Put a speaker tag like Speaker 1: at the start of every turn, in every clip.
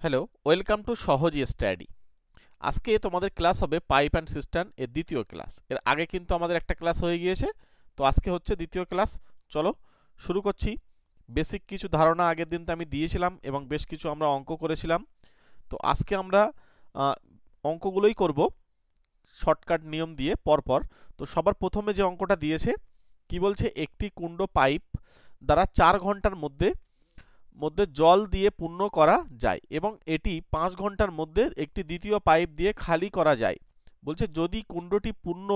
Speaker 1: Hello, welcome to সহজ study. আজকে তোমাদের ক্লাস হবে পাইপ অ্যান্ড সিস্টেম এর দ্বিতীয় ক্লাস। এর আগে কিন্তু আমাদের একটা ক্লাস হয়ে গিয়েছে, তো আজকে হচ্ছে দ্বিতীয় ক্লাস। চলো শুরু করছি। বেসিক কিছু ধারণা আগের দিন তো আমি দিয়েছিলাম এবং বেশ কিছু আমরা অঙ্ক করেছিলাম। তো আজকে আমরা অঙ্কগুলোই করব শর্টকাট নিয়ম দিয়ে পরপর। তো সবার প্রথমে যে অঙ্কটা দিয়েছে কি বলছে, একটি কুণ্ড পাইপ দ্বারা 4 ঘন্টার মধ্যে জল দিয়ে পূর্ণ করা যায় এবং এটি 5 ঘন্টার মধ্যে একটি দ্বিতীয় পাইপ দিয়ে খালি করা যায়। বলছে যদি কুণ্ডটি পূর্ণ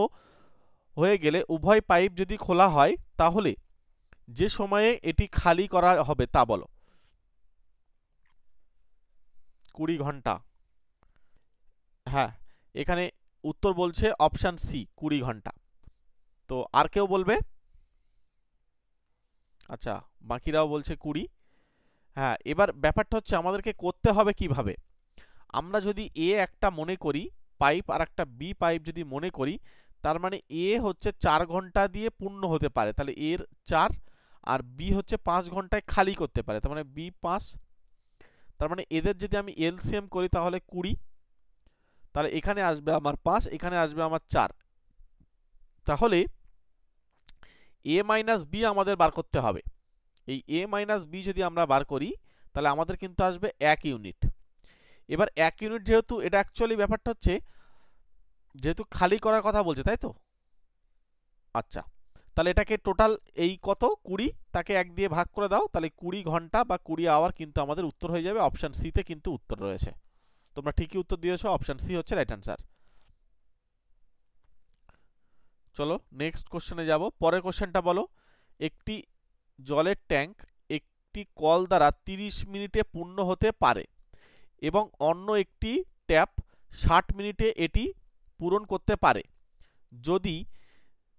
Speaker 1: হয়ে গেলে উভয় পাইপ যদি খোলা হয় তাহলে যে সময়ে এটি খালি করা হবে তা বলো। 20 ঘন্টা। হ্যাঁ, এখানে উত্তর বলছে অপশান সি 20 ঘন্টা। তো আর কেউ বলবে? আচ্ছা, বাকিরাও বলছে 20। হ্যাঁ, এবার ব্যাপারটা হচ্ছে আমাদেরকে করতে হবে কিভাবে। আমরা যদি এ একটা মনে করি পাইপ আর একটা বি পাইপ যদি মনে করি, তার মানে এ হচ্ছে 4 ঘন্টা দিয়ে পূর্ণ হতে পারে, তাহলে এর 4, আর বি হচ্ছে 5 ঘন্টায় খালি করতে পারে, তার মানে বি 5। তার মানে এদের যদি আমি এলসিএম করি তাহলে 20, তাহলে এখানে আসবে আমার 5, এখানে আসবে আমার 4। তাহলে এ মাইনাস বি আমাদের বার করতে হবে। এই এ মাইনাস বি যদি আমরা বার করি তাহলে আমাদের কিন্তু আসবে 1 ইউনিট। এবার 1 ইউনিট যেহেতু, এটা অ্যাকচুয়ালি ব্যাপারটা হচ্ছে যেহেতু খালি করার কথা বলছে, তাই তো? আচ্ছা, তাহলে এটাকে টোটাল এই কত 20, তাকে 1 দিয়ে ভাগ করে দাও, তাহলে 20 ঘন্টা বা 20 আওয়ার কিন্তু আমাদের উত্তর হয়ে যাবে। অপশান সি তে কিন্তু উত্তর রয়েছে। তোমরা ঠিকই উত্তর দিয়েছো, অপশান সি হচ্ছে রাইট অ্যান্সার। চলো নেক্সট কোশ্চেনে যাব। পরের কোশ্চেনটা বলো, একটি জলের ট্যাঙ্ক একটি কল দ্বারা 30 মিনিটে পূর্ণ হতে পারে এবং অন্য একটি ট্যাপ 60 মিনিটে এটি পূরণ করতে পারে। যদি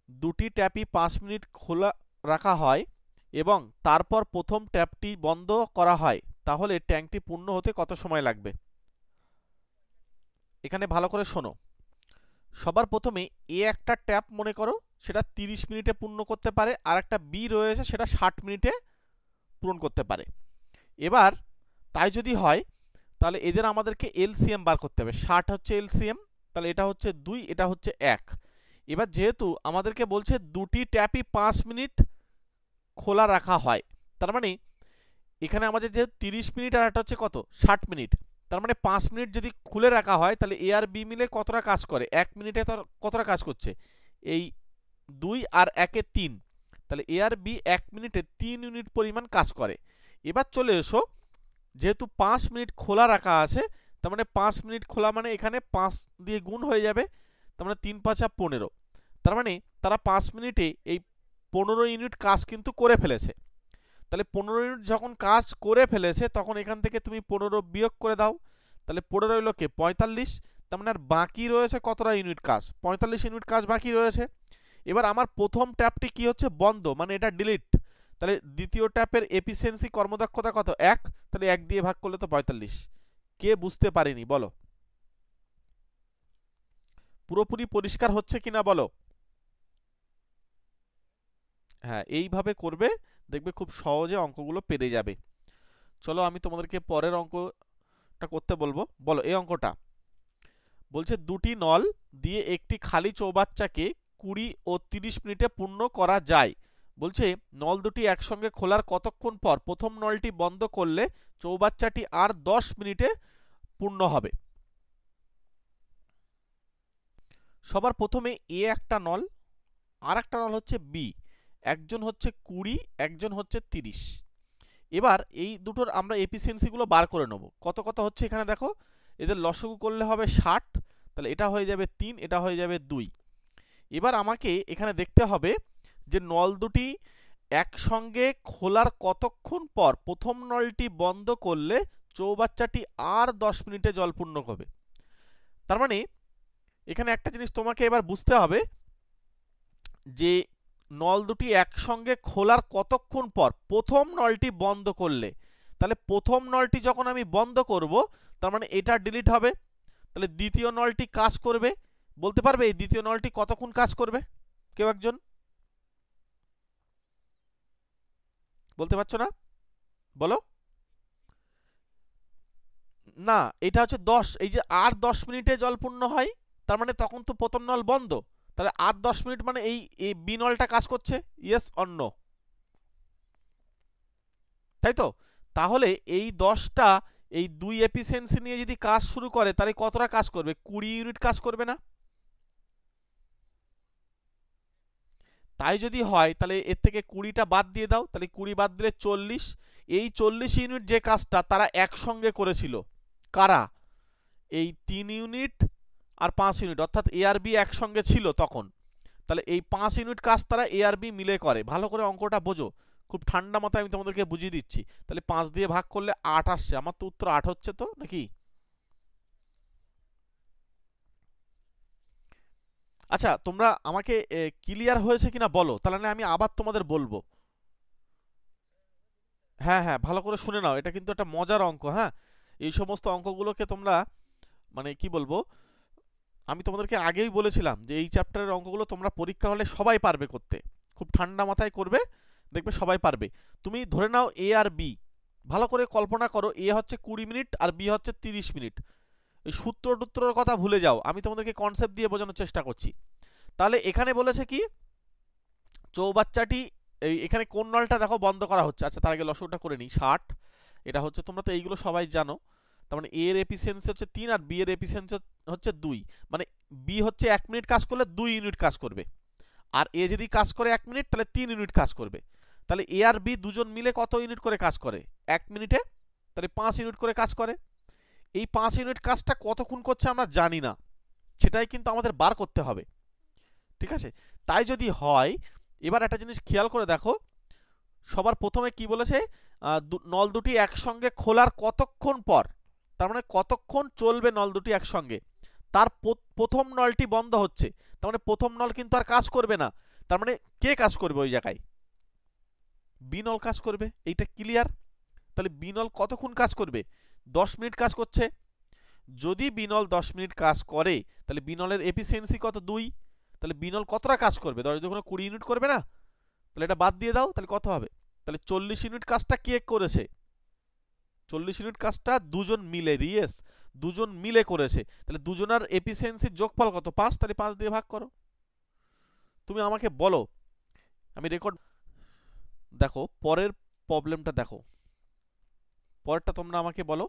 Speaker 1: দুটি ট্যাপই 5 মিনিট খোলা রাখা হয় এবং তারপর প্রথম ট্যাপটি বন্ধ করা হয় তাহলে ট্যাঙ্কটি পূর্ণ হতে কত সময় লাগবে? এখানে ভালো করে শোনো। সবার প্রথমে এ একটা ট্যাপ মনে করো, সেটা 30 মিনিটে পূর্ণ করতে পারে, আর একটা বি রয়েছে সেটা 60 মিনিটে পূরণ করতে পারে। এবার তাই যদি হয় তাহলে এদের আমাদেরকে এলসিএম বার করতে হবে। 60 হচ্ছে এলসিএম, তাহলে এটা হচ্ছে 2, এটা হচ্ছে 1। এবার যেহেতু আমাদেরকে বলছে দুটি ট্যাপই 5 মিনিট খোলা রাখা হয়, তার মানে এখানে আমাদের যে 30 মিনিট আর একটা হচ্ছে কত 60 মিনিট, তার মানে 5 মিনিট যদি খুলে রাখা হয় তাহলে এ আর বি মিলে কতটা কাজ করে, 1 মিনিটে তার কতটা কাজ করছে, এই 2 আর 1 এ 3, তাহলে এ আর বি 1 মিনিটে 3 ইউনিট পরিমাণ কাজ করে। এবার চলে এসো, যেহেতু 5 মিনিট খোলা রাখা আছে, তার মানে 5 মিনিট খোলা মানে এখানে 5 দিয়ে গুণ হয়ে যাবে, তার মানে 3 5 15, তার মানে তারা 5 মিনিটে এই 15 ইউনিট কাজ কিন্তু করে ফেলেছে। তাহলে 15 ইউনিট যখন কাজ করে ফেলেছে তখন এখান থেকে তুমি 15 বিয়োগ করে দাও, তাহলে পড়ে রইল কে 45। তার মানে আর বাকি রয়েছে কতটা ইউনিট কাজ, 45 ইউনিট কাজ বাকি রয়েছে। এবার আমার প্রথম ট্যাপটি কি হচ্ছে বন্ধ, মানে এটা ডিলিট, তাহলে দ্বিতীয় ট্যাপের এফিসিয়েন্সি কর্মদক্ষতা কত 1, তাহলে 1 দিয়ে ভাগ করলে তো 45। কে বুঝতে পারেনি বলো? পুরোপুরি পরিষ্কার হচ্ছে কিনা বলো? হ্যাঁ, এইভাবে করবে, দেখবে খুব সহজে অঙ্কগুলো পেরে যাবে। চলো আমি তোমাদেরকে পরের অঙ্কটা করতে বলবো। বলো এই অঙ্কটা বলছে দুটি নল দিয়ে একটি খালি চৌবাচ্চাকে 20 ও 30 মিনিটে পূর্ণ করা যায়। বলছে নল দুটি একসঙ্গে খোলার কতক্ষণ পর প্রথম নলটি বন্ধ করলে চৌবাচ্চাটি আর 10 মিনিটে পূর্ণ হবে। সবার প্রথমে এ একটা নল, আর একটা নল হচ্ছে বি, একজন হচ্ছে 20, একজন হচ্ছে 30। এবার এই দুটোর আমরা এফিসিয়েন্সিগুলো বার করে নেব, কত কত হচ্ছে এখানে দেখো, এদের লসগু করলে হবে 60, তাহলে এটা হয়ে যাবে 3, এটা হয়ে যাবে 2। এবার আমাকে এখানে দেখতে হবে যে নল দুটি একসঙ্গে খোলার কতক্ষণ পর প্রথম নলটি বন্ধ করলে চৌবাচ্চাটি আর 10 মিনিটে জল পূর্ণ হবে। তার মানে এখানে একটা জিনিস তোমাকে এবার বুঝতে হবে যে নল দুটি একসঙ্গে খোলার কতক্ষণ পর প্রথম নলটি বন্ধ করলে, তাহলে প্রথম নলটি যখন আমি বন্ধ করব তার মানে এটা ডিলিট হবে, তাহলে দ্বিতীয় নলটি কাজ করবে। বলতে পারবে এই দ্বিতীয় নলটি কতক্ষণ কাজ করবে? কেউ একজন বলতে পারছো না? বলো। না, এটা হচ্ছে 10, এই যে আর 10 মিনিটে জল পূর্ণ হয়, তার মানে তখন তো প্রথম নল বন্ধ, তাহলে আর 10 মিনিট মানে এই বি নলটা কাজ করছে, ইয়েস অর নো, তাই তো? তাহলে এই 10টা এই 2 এফিসিয়েন্সি নিয়ে যদি কাজ শুরু করে তাহলে কতটা কাজ করবে? 20 ইউনিট কাজ করবে না? তাই যদি হয় তাহলে এর থেকে 20টা বাদ দিয়ে দাও, তাহলে 20 বাদ দিলে 40। এই 40 ইউনিট যে কাজটা তারা একসঙ্গে করেছিল, কারা? এই 3 ইউনিট আর 5 ইউনিট, অর্থাৎ এ আর বি একসঙ্গে ছিল তখন। তাহলে এই 5 ইউনিট কাজ তারা এ আর বি মিলে করে। ভালো করে অঙ্কটা বোঝো, খুব ঠান্ডা মাথায় আমি তোমাদেরকে বুঝিয়ে দিচ্ছি। তাহলে 5 দিয়ে ভাগ করলে 8 আসছে, আমার তো উত্তর 8 হচ্ছে তো, নাকি? আচ্ছা, তোমরা আমাকে ক্লিয়ার হয়েছে কিনা বলো, তাহলে না আমি আবার তোমাদের বলবো। হ্যাঁ হ্যাঁ, ভালো করে শুনে নাও, এটা কিন্তু একটা মজার অঙ্ক। হ্যাঁ, এই সমস্ত অঙ্কগুলোকে তোমরা মানে কি বলবো, আমি তোমাদেরকে আগেই বলেছিলাম যে এই চ্যাপ্টারের অঙ্কগুলো তোমরা পরীক্ষা হলে সবাই পারবে করতে, খুব ঠান্ডা মাথায় করবে, দেখবে সবাই পারবে। তুমি ধরে নাও এ আর বি, ভালো করে কল্পনা করো, এ হচ্ছে 20 মিনিট আর বি হচ্ছে 30 মিনিট। এই সূত্র টুত্রর কথা ভুলে যাও, আমি তোমাদেরকে কনসেপ্ট দিয়ে বোঝানোর চেষ্টা করছি। তাহলে এখানে বলেছে কি, চৌবাচ্চাটি এখানে কোন নলটা দেখো বন্ধ করা হচ্ছে। আচ্ছা, তার আগে লসটা করে নিই, 60, এটা হচ্ছে, তোমরা তো এইগুলো সবাই জানো। তার মানে এ এর এফিসিয়েন্সি হচ্ছে 3 আর বি এর এফিসিয়েন্সি হচ্ছে 2, মানে বি হচ্ছে 1 মিনিট কাজ করলে 2 ইউনিট কাজ করবে, আর এ যদি কাজ করে 1 মিনিট তাহলে 3 ইউনিট কাজ করবে। তাহলে এ আর বি দুজন মিলে কত ইউনিট করে কাজ করে 1 মিনিটে? তাহলে 5 ইউনিট করে কাজ করে। এই 5 ইউনিট কাজটা কতক্ষণ করছে আমরা জানি না, সেটাই কিন্তু আমাদের বার করতে হবে, ঠিক আছে? তাই যদি হয়, এবার একটা জিনিস খেয়াল করে দেখো, সবার প্রথমে কি বলেছে, নল দুটি একসঙ্গে খোলার কতক্ষণ পর, তার মানে কতক্ষণ চলবে নল দুটি একসঙ্গে, তার প্রথম নলটি বন্ধ হচ্ছে, তার মানে প্রথম নল কিন্তু আর কাজ করবে না। তার মানে কে কাজ করবে ওই জায়গায়? বি নল কাজ করবে, এইটা ক্লিয়ার? তাহলে বি নল কতক্ষণ কাজ করবে? 10 মিনিট কাজ করছে। যদি বি নল 10 মিনিট কাজ করে তাহলে বি নলের এফিসিয়েন্সি কত? 2। তাহলে বি নল কতটা কাজ করবে? 10 যখন 20 ইউনিট করবে না? তাহলে এটা বাদ দিয়ে দাও, তাহলে কত হবে? তাহলে 40 ইউনিট কাজটা কে করেছে? 40 ইউনিট কাজটা দুজন মিলে, রিয়েস, দুজন মিলে করেছে। তাহলে দুজনের এফিসিয়েন্সির যোগফল কত? 5, তাহলে 5 দিয়ে ভাগ করো। তুমি আমাকে বলো, আমি রেকর্ড, দেখো পরের প্রবলেমটা দেখো, পরেরটা তোমরা আমাকে বলো।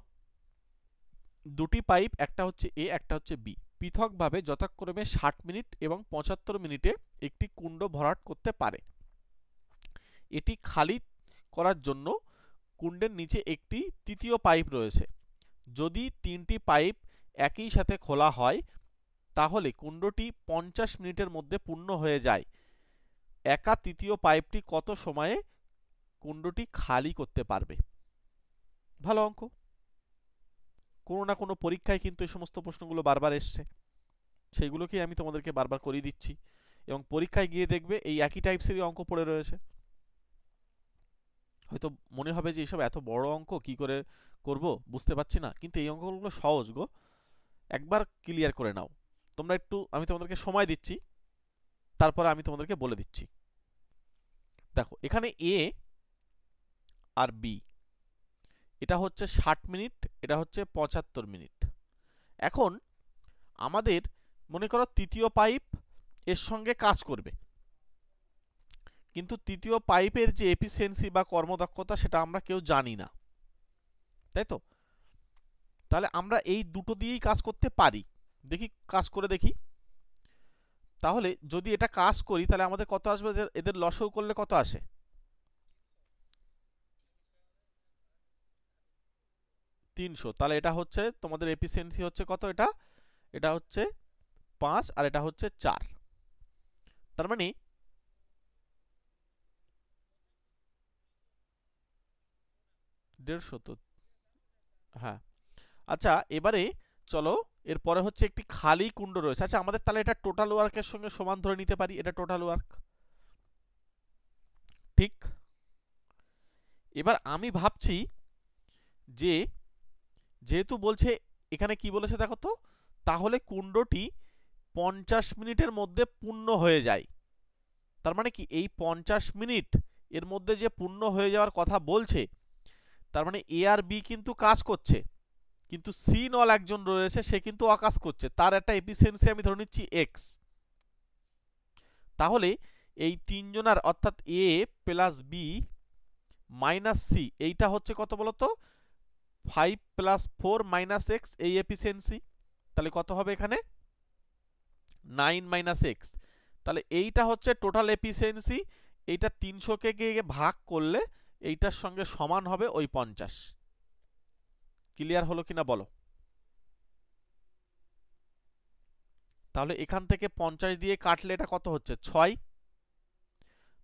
Speaker 1: দুটি পাইপ, একটা হচ্ছে এ একটা হচ্ছে বি, পৃথকভাবে যথাক্রমে 60 মিনিট এবং 75 মিনিটে একটি কুণ্ড ভরাট করতে পারে। এটি খালি করার জন্য কুণ্ডের নিচে একটি তৃতীয় পাইপ রয়েছে। যদি 3টি পাইপ একই সাথে খোলা হয় তাহলে কুণ্ডটি 50 মিনিটের মধ্যে পূর্ণ হয়ে যায়। একা তৃতীয় পাইপটি কত সময়ে কুণ্ডটি খালি করতে পারবে? ভালো অঙ্ক, কোনো না কোনো পরীক্ষায় কিন্তু এই সমস্ত প্রশ্নগুলো বারবার এসছে, সেইগুলোকেই আমি তোমাদেরকে বারবার করিয়ে দিচ্ছি, এবং পরীক্ষায় গিয়ে দেখবে এই একই টাইপসেরই অঙ্ক পড়ে রয়েছে। হয়তো মনে হবে যে এইসব এত বড় অঙ্ক কি করে করব, বুঝতে পারছি না, কিন্তু এই অঙ্কগুলো সহজ গো, একবার ক্লিয়ার করে নাও। তোমরা একটু, আমি তোমাদেরকে সময় দিচ্ছি, তারপরে আমি তোমাদেরকে বলে দিচ্ছি। দেখো এখানে এ আর বি, এটা হচ্ছে 60 মিনিট, এটা হচ্ছে 75 মিনিট। এখন আমাদের মনে করো তৃতীয় পাইপ এর সঙ্গে কাজ করবে, কিন্তু তৃতীয় পাইপের যে এফিসিয়েন্সি বা কর্মদক্ষতা সেটা আমরা কেউ জানি না, তাই তো? তাহলে আমরা এই দুটো দিয়েই কাজ করতে পারি, দেখি কাজ করে দেখি। তাহলে যদি এটা কাজ করি তাহলে আমাদের কত আসবে? এদের লসও করলে কত আসে? 300। তাহলে এটা হচ্ছে তোমাদের এফিসিয়েন্সি হচ্ছে কত? এটা এটা হচ্ছে 5 আর এটা হচ্ছে 4, তার মানে 150 তো। হ্যাঁ, আচ্ছা এবারে চলো, এরপরে হচ্ছে একটি খালি কুণ্ড রয়েছে। আচ্ছা, আমাদের তাহলে এটা টোটাল ওয়ার্কের সঙ্গে সমান ধরে নিতে পারি, এটা টোটাল ওয়ার্ক, ঠিক? এবার আমি ভাবছি যে যেহেতু বলছে, এখানে কি বলেছে দেখো তো, তাহলে কুণ্ডটি 50 মিনিটের মধ্যে পূর্ণ হয়ে যায়। তার মানে কি এই 50 মিনিট এর মধ্যে যে পূর্ণ হয়ে যাওয়ার কথা বলছে, তার মানে এ আর বি কিন্তু কাজ করছে, কিন্তু সি নল একজন রয়েছে, সে কিন্তু অকাজ করছে, তার একটা এফিসিয়েন্সি আমি ধরে নিচ্ছি এক্স। তাহলে এই তিনজনার অর্থাৎ এ প্লাস বি মাইনাস সি এইটা হচ্ছে কত বলতো 5 প্লাস 4 মাইনাস এক্স এই এফিসিয়েন্সি। তাহলে কত হবে এখানে 9 মাইনাস এক্স। তাহলে এইটা হচ্ছে টোটাল এফিসিয়েন্সি। এইটা 300কে গিয়ে ভাগ করলে এইটার সঙ্গে সমান হবে ওই 50। ক্লিয়ার হলো কিনা বলো? তাহলে এখান থেকে 50 দিয়ে কাটলে এটা কত হচ্ছে 6।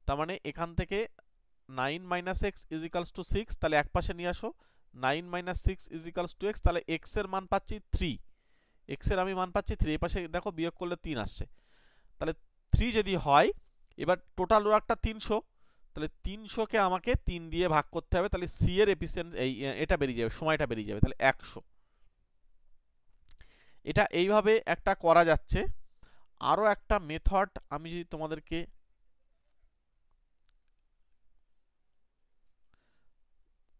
Speaker 1: তার মানে এখান থেকে 9 minus x is equals two 6। তাহলে এক পাশে নিয়ে আসো, 9 minus 6 is equals two x. তাহলে এক্স এর মান পাচ্ছি 3, এক্স এর আমি মান পাচ্ছি 3। এই পাশে দেখো বিয়োগ করলে 3 আসছে। তাহলে 3 যদি হয়, এবার টোটাল ওয়ার্কটা 300, তাহলে 300কে আমাকে 3 দিয়ে ভাগ করতে হবে। তাহলে সি এর এফিসিয়েন্সি এটা বেরিয়ে যাবে, সময়টা বেরিয়ে যাবে, তাহলে 100। এটা এইভাবে একটা করা যাচ্ছে। আরো একটা মেথড আমি যদি তোমাদেরকে,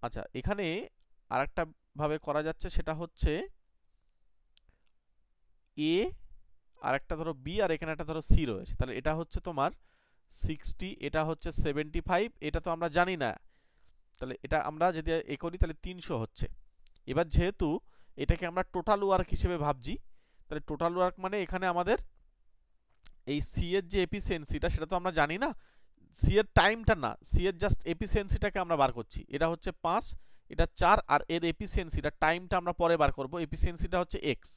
Speaker 1: আচ্ছা এখানে আরেকটা ভাবে করা যাচ্ছে, সেটা হচ্ছে এ আর একটা ধরো বি আর এখানে একটা ধরো সি রয়েছে। তাহলে এটা হচ্ছে তোমার 60, এটা হচ্ছে 75, এটা তো আমরা জানি না। তাহলে এটা আমরা যদি এ করি তাহলে 300 হচ্ছে। এবার যেহেতু এটাকে আমরা টোটাল ওয়ার্ক হিসেবে ভাবছি, তাহলে টোটাল ওয়ার্ক মানে এখানে আমাদের এই সি এর যে এফিসিয়েন্সিটা সেটা তো আমরা জানি না, সি এর টাইমটা না, সি এর জাস্ট এফিসিয়েন্সিটাকে আমরা বার করছি। এটা হচ্ছে 5, এটা 4, আর এর এফিসিয়েন্সিটা টাইমটা আমরা পরে বার করব। এফিসিয়েন্সিটা হচ্ছে এক্স।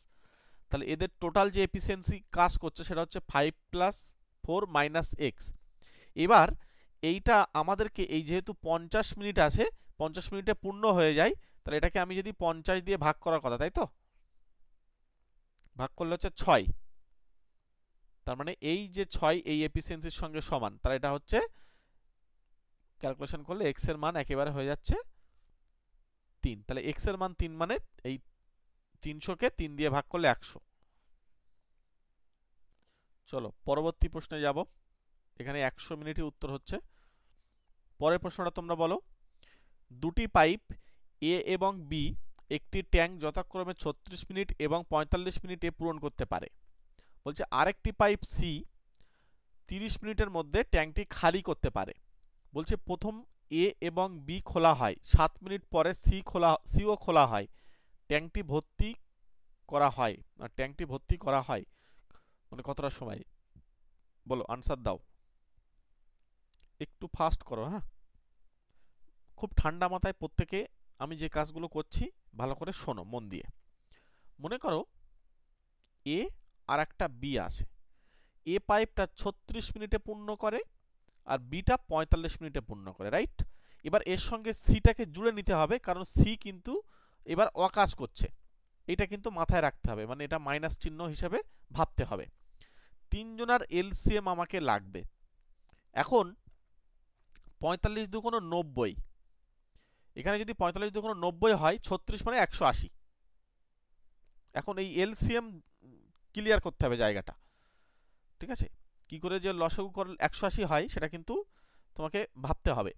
Speaker 1: তাহলে এদের টোটাল যে এফিসিয়েন্সি কাজ করছে সেটা হচ্ছে 5 প্লাস 4 মাইনাস এক্স। এবার এইটা আমাদেরকে এই যেহেতু 50 মিনিট আছে, 50 মিনিটে পূর্ণ হয়ে যায়, তাহলে এটাকে আমি যদি 50 দিয়ে ভাগ করার কথা, তাই তো ভাগ করলে হচ্ছে 6। তার মানে এই যে 6 এই এফিসিয়েন্সির সঙ্গে সমান, তাহলে এটা হচ্ছে ক্যালকুলেশন করলে এক্স এর মান একেবারে হয়ে যাচ্ছে 3। তাহলে এক্স এর মান 3 মানে এই 300কে 3 দিয়ে ভাগ করলে 100। চলো পরবর্তী প্রশ্নে যাব। এখানে 100 মিনিটই উত্তর হচ্ছে। পরের প্রশ্নটা তোমরা বলো, দুটি পাইপ এ এবং বি একটি ট্যাঙ্ক যথাক্রমে 36 মিনিট এবং 45 মিনিটে পূরণ করতে পারে। বলছে আরেকটি পাইপ সি 30 মিনিটের মধ্যে ট্যাঙ্কটি খালি করতে পারে। বলছে প্রথম এ এবং বি খোলা হয়, 7 মিনিট পরে সিও খোলা হয়, ট্যাঙ্কটি ভর্তি করা হয়, আর ট্যাঙ্কটি ভর্তি করা হয় মানে কতটা সময়? বলো আনসার দাও, একটু ফাস্ট করো। হ্যাঁ, খুব ঠান্ডা মাথায় প্রত্যেকে আমি যে কাজগুলো করছি ভালো করে শোনো মন দিয়ে। মনে করো এ আর একটা বি আছে, এ পাইপটা 36 মিনিটে পূর্ণ করে আর বিটা 45 মিনিটে পূর্ণ করে, রাইট? এবার এর সঙ্গে সিটাকে জুড়ে নিতে হবে, কারণ সি কিন্তু এবার অকাজ করছে, এটা কিন্তু মাথায় রাখতে হবে, মানে এটা মাইনাস চিহ্ন হিসেবে ভাবতে হবে। তিনজনার এলসিএম আমাকে লাগবে। এখন 45 দুগুণ 90, এখানে যদি 45 দুগুণ 90 হয়, 36 মানে 180। এখন এই এলসিএম ক্লিয়ার করতে হবে জায়গাটা, ঠিক আছে? কি করে যে লসাগু করলে 180 হয় সেটা কিন্তু তোমাকে ভাবতে হবে।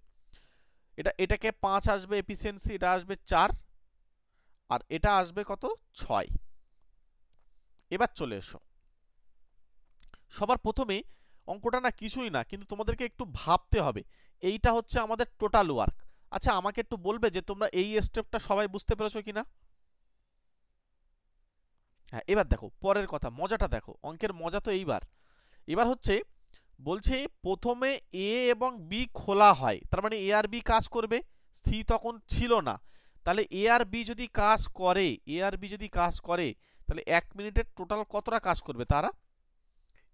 Speaker 1: এটাকে 5 আসবে এফিসিয়েন্সি, এটা আসবে 4, আর এটা আসবে কত 6। এবার চলে এসো, সবার প্রথমে অঙ্কটা না কিছুই না, কিন্তু তোমাদেরকে একটু ভাবতে হবে। এইটা হচ্ছে আমাদের টোটাল ওয়ার্ক। আচ্ছা আমাকে একটু বলবে যে তোমরা এই স্টেপটা সবাই বুঝতে পেরেছো কিনা? হ্যাঁ, এবার দেখো পরের কথা, মজাটা দেখো, অঙ্কের মজা তো এইবার। এবার হচ্ছে বলছে প্রথমে এ এবং বি খোলা হয়, তার মানে এ আর বি কাজ করবে, সি তখন ছিল না। তাহলে এ আর বি যদি কাজ করে, এ আর বি যদি কাজ করে, তাহলে 1 মিনিটের টোটাল কতটা কাজ করবে তারা?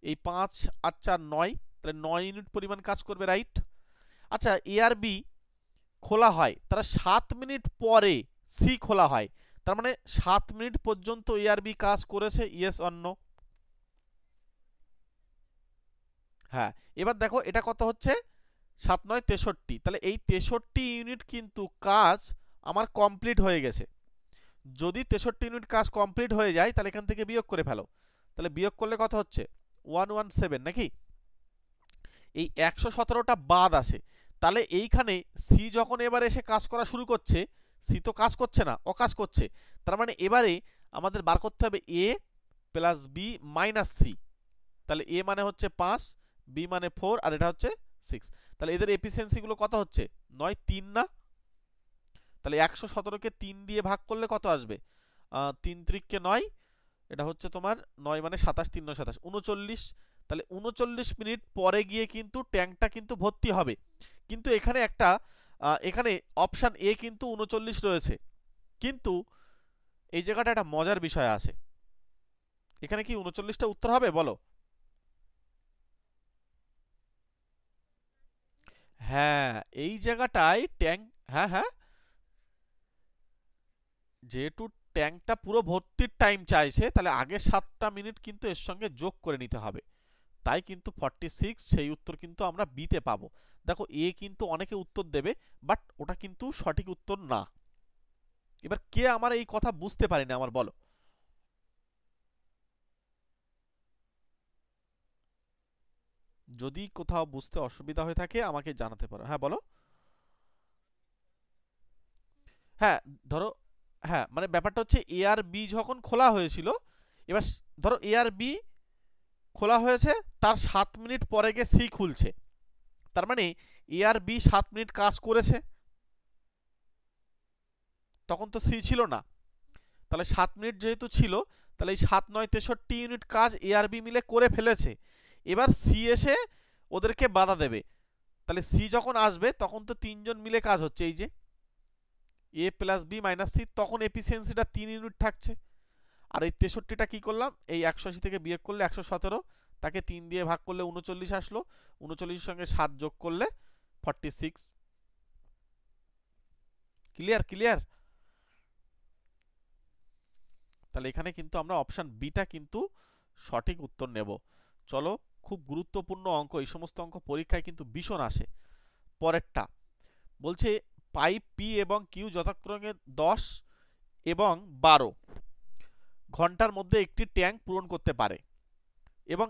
Speaker 1: এই 5 আর 4 9, তাহলে 9 ইউনিট পরিমাণ কাজ করবে, রাইট? আচ্ছা এ আর বি খোলা হয়, তারা 7 মিনিট পরে সি খোলা হয়, তার মানে 7 মিনিট পর্যন্ত এ আর বি কাজ করেছে, ইয়েস অর নো? হ্যাঁ, এবার দেখো এটা কত হচ্ছে 7 9 63, তাহলে এই 63 ইউনিট কিন্তু কাজ আমার কমপ্লিট হয়ে গেছে। যদি 63 ইউনিট কাজ কমপ্লিট হয়ে যায় তাহলে এখান থেকে বিয়োগ করে ফেলো, তাহলে বিয়োগ করলে কত হচ্ছে 117 নাকি? এই 117টা বাদ আসে, তাহলে এইখানে সি যখন এবার এসে কাজ করা শুরু করছে, সি তো কাজ করছে না, অকাজ করছে। তার মানে এবারে আমাদের বার করতে হবে এ প্লাস বি মাইনাস সি। তাহলে এ মানে হচ্ছে 5, বি মানে 4, আর এটা হচ্ছে 6। তাহলে এদের এফিসিয়েন্সিগুলো কত হচ্ছে? 9 3 না? তাহলে 117কে 3 দিয়ে ভাগ করলে কত আসবে? 3 3কে 9, এটা হচ্ছে তোমার 9 মানে 27, 3 9 27, 39। তাহলে 39 মিনিট পরে গিয়ে কিন্তু ট্যাঙ্কটা কিন্তু ভর্তি হবে। কিন্তু এখানে একটা এখানে অপশান এ কিন্তু 39 রয়েছে, কিন্তু এই জায়গাটা একটা মজার বিষয় আছে। এখানে কি 39টা উত্তর হবে বলো? হ্যাঁ, এই জায়গাটায় ট্যাঙ্ক, হ্যাঁ হ্যাঁ, যেহেতু ট্যাঙ্কটা পুরো ভর্তির টাইম চাইছে, তাহলে আগের 7টা মিনিট কিন্তু এর সঙ্গে যোগ করে নিতে হবে। তাই কিন্তু 46 সেই উত্তর কিন্তু আমরা বিতে পাবো। দেখো এ কিন্তু অনেকে উত্তর দেবে, বাট ওটা কিন্তু সঠিক উত্তর না। এবার কে আমার এই কথা বুঝতে পারেনি আমার বলো? যদি কোথাও বুঝতে অসুবিধা হয়ে থাকে আমাকে জানাতে পারো। হ্যাঁ বলো। হ্যাঁ, ধরো, হ্যাঁ মানে ব্যাপারটা হচ্ছে এ আর বি যখন খোলা হয়েছিল, এবার ধরো এ আর বি খোলা হয়েছে, তার 7 মিনিট পরে গিয়ে সি খুলছে। তার মানে এ আর বি 7 মিনিট কাজ করেছে, তখন তো সি ছিল না। তাহলে 7 মিনিট যেহেতু ছিল, তাহলে এই 7 9 63 ইউনিট কাজ এ আর বি মিলে করে ফেলেছে। এবার সি এসে ওদেরকে বাধা দেবে। তাহলে সি যখন আসবে তখন তো তিনজন মিলে কাজ হচ্ছে, এই যে এ প্লাস বি মাইনাস সি, তখন এফিসিয়েন্সিটা 3 ইউনিট থাকছে। আর এই 63টা কি করলাম, এই 180 থেকে বিয়োগ করলে 117, তাকে 3 দিয়ে ভাগ করলে 39 আসলো, 39 সঙ্গে 7 যোগ করলে 46। Clear clear? তাহলে এখানে কিন্তু আমরা অপশান বিটা কিন্তু সঠিক উত্তর নেব। চলো, খুব গুরুত্বপূর্ণ অঙ্ক, এই সমস্ত অঙ্ক পরীক্ষায় কিন্তু ভীষণ আসে। পরেরটা বলছে পাইপ পি এবং কিউ যথাক্রমে 10 এবং 12 ঘন্টার মধ্যে একটি ট্যাঙ্ক পূরণ করতে পারে, এবং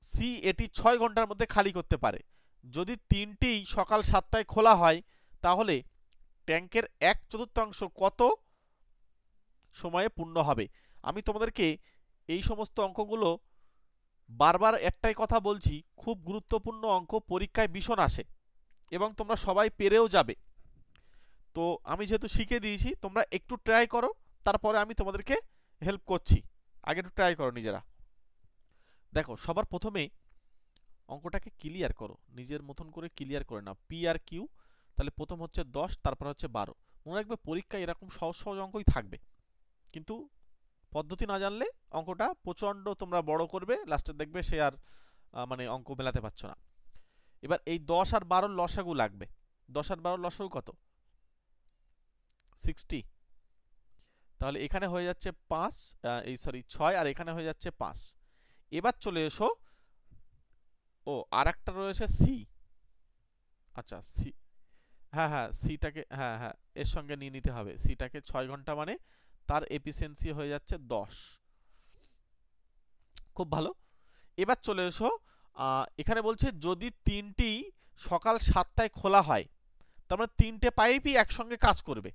Speaker 1: সি এটি 6 ঘন্টার মধ্যে খালি করতে পারে। যদি তিনটি সকাল 7টায় খোলা হয়, তাহলে ট্যাঙ্কের 1/4 কত সময়ে পূর্ণ হবে? আমি তোমাদেরকে এই সমস্ত অঙ্কগুলো বারবার একটাই কথা বলছি, খুব গুরুত্বপূর্ণ অঙ্ক, পরীক্ষায় ভীষণ আসে এবং তোমরা সবাই পেরেও যাবে। তো আমি যেহেতু শিখে দিয়েছি, তোমরা একটু ট্রাই করো, তারপরে আমি তোমাদেরকে হেল্প করছি। আগে একটু ট্রাই করো নিজেরা। দেখো, সবার প্রথমে অঙ্কটাকে ক্লিয়ার করো, নিজের মতন করে ক্লিয়ার করে নাও। পি আর কিউ, তাহলে প্রথম হচ্ছে 10, তারপর হচ্ছে 12। মনে রাখবে পরীক্ষায় এরকম সহজ সহজ অঙ্কই থাকবে, কিন্তু পদ্ধতি না জানলে অঙ্কটা প্রচণ্ড তোমরা বড় করবে, লাস্টে দেখবে সে আর মানে অঙ্ক মেলাতে পারছো না। এবার এই 10 আর 12 লসাগু লাগবে। 10 আর 12 লসাগু কত? 60। তাহলে এখানে হয়ে যাচ্ছে 5, এই সরি 6, আর এখানে হয়ে যাচ্ছে 5। এবার চলে এসো, ও আর একটা রয়েছে সি। আচ্ছা সি, হ্যাঁ হ্যাঁ সিটাকে, হ্যাঁ হ্যাঁ এর সঙ্গে নিয়ে নিতে হবে। সিটাকে 6 ঘন্টা মানে তার এফিসিয়েন্সি হয়ে যাচ্ছে 10। খুব ভালো। এবার চলে এসো, এখানে বলছে যদি তিনটি সকাল 7টায় খোলা হয়, তার মানে তিনটে পাইপই একসঙ্গে কাজ করবে।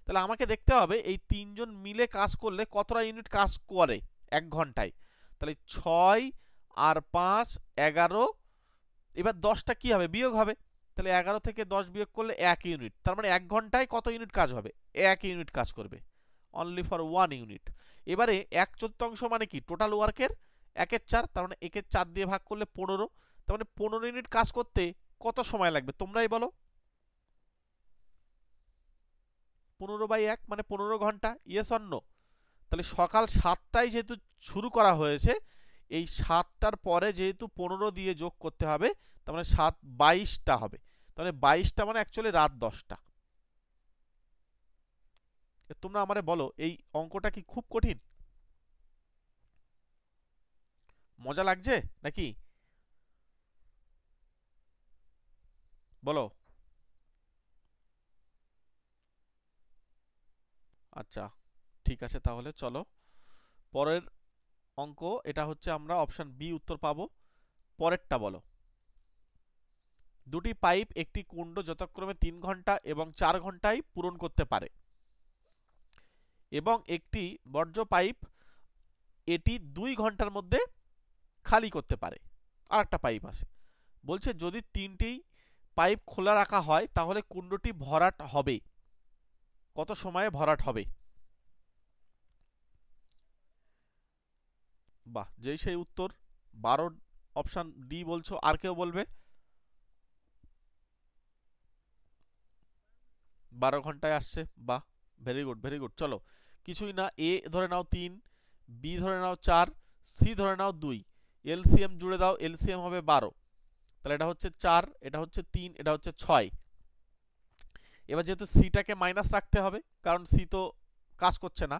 Speaker 1: তাহলে আমাকে দেখতে হবে এই তিনজন মিলে কাজ করলে কতটা ইউনিট কাজ করে 1 ঘন্টায়। তাহলে 6 আর 5 11। এবার 10টা কি হবে? বিয়োগ হবে। তাহলে 11 থেকে 10 বিয়োগ করলে 1 ইউনিট। তার মানে 1 ঘন্টায় কত ইউনিট কাজ হবে? 1 ইউনিট কাজ করবে, অনলি ফর 1 ইউনিট। এবারে 1/4 মানে কি? টোটাল ওয়ার্কের 1/4, তার মানে 1/4 দিয়ে ভাগ করলে 15। তার মানে 15 ইউনিট কাজ করতে কত সময় লাগবে তোমরাই বলো? 15/1 মানে 15 ঘন্টা। Yes or no? তাহলে সকাল 7টায় যেহেতু শুরু করা হয়েছে, এই 7টার পরে যেহেতু 15 দিয়ে যোগ করতে হবে, তার মানে 7 22টা হবে। তাহলে 22টা মানে অ্যাকচুয়ালি রাত 10টা। তোমরা আমারে বলো, এই অঙ্কটা কি খুব কঠিন? মজা লাগছে নাকি? বলো। আচ্ছা, ঠিক আছে, তাহলে চলো পরের অঙ্ক। এটা হচ্ছে আমরা অপশন বি উত্তর পাবো। পরেরটা বলো। দুটি পাইপ একটি কুণ্ড যথাক্রমে 3 ঘন্টা এবং 4 ঘন্টায় পূরণ করতে পারে। এবং একটি বর্জ্য পাইপ এটি 2 ঘন্টার মধ্যে খালি করতে পারে। আর একটা পাইপ আছে, বলছে যদি 3টি পাইপ খোলা রাখা হয় তাহলে কুণ্ডটি ভরাট হবে, কত সময়ে ভরাট হবে? বাহ, যেই সেই উত্তর। 12, অপশন ডি বলছো, আর কেউ বলবে? 12 ঘন্টায় আসছে, বাহ, ভেরি গুড ভেরি গুড। চলো, কিছুই না, এ ধরে নাও 3, বি ধরে নাও 4, সি ধরে নাও 2, এলসিএম জুড়ে দাও, এলসিএম হবে 12, তাহলে এটা হচ্ছে 4, এটা হচ্ছে 3, এটা হচ্ছে 6। এবার যেহেতু সিটাকে মাইনাস রাখতে হবে, কারণ সি তো কাজ করছে না,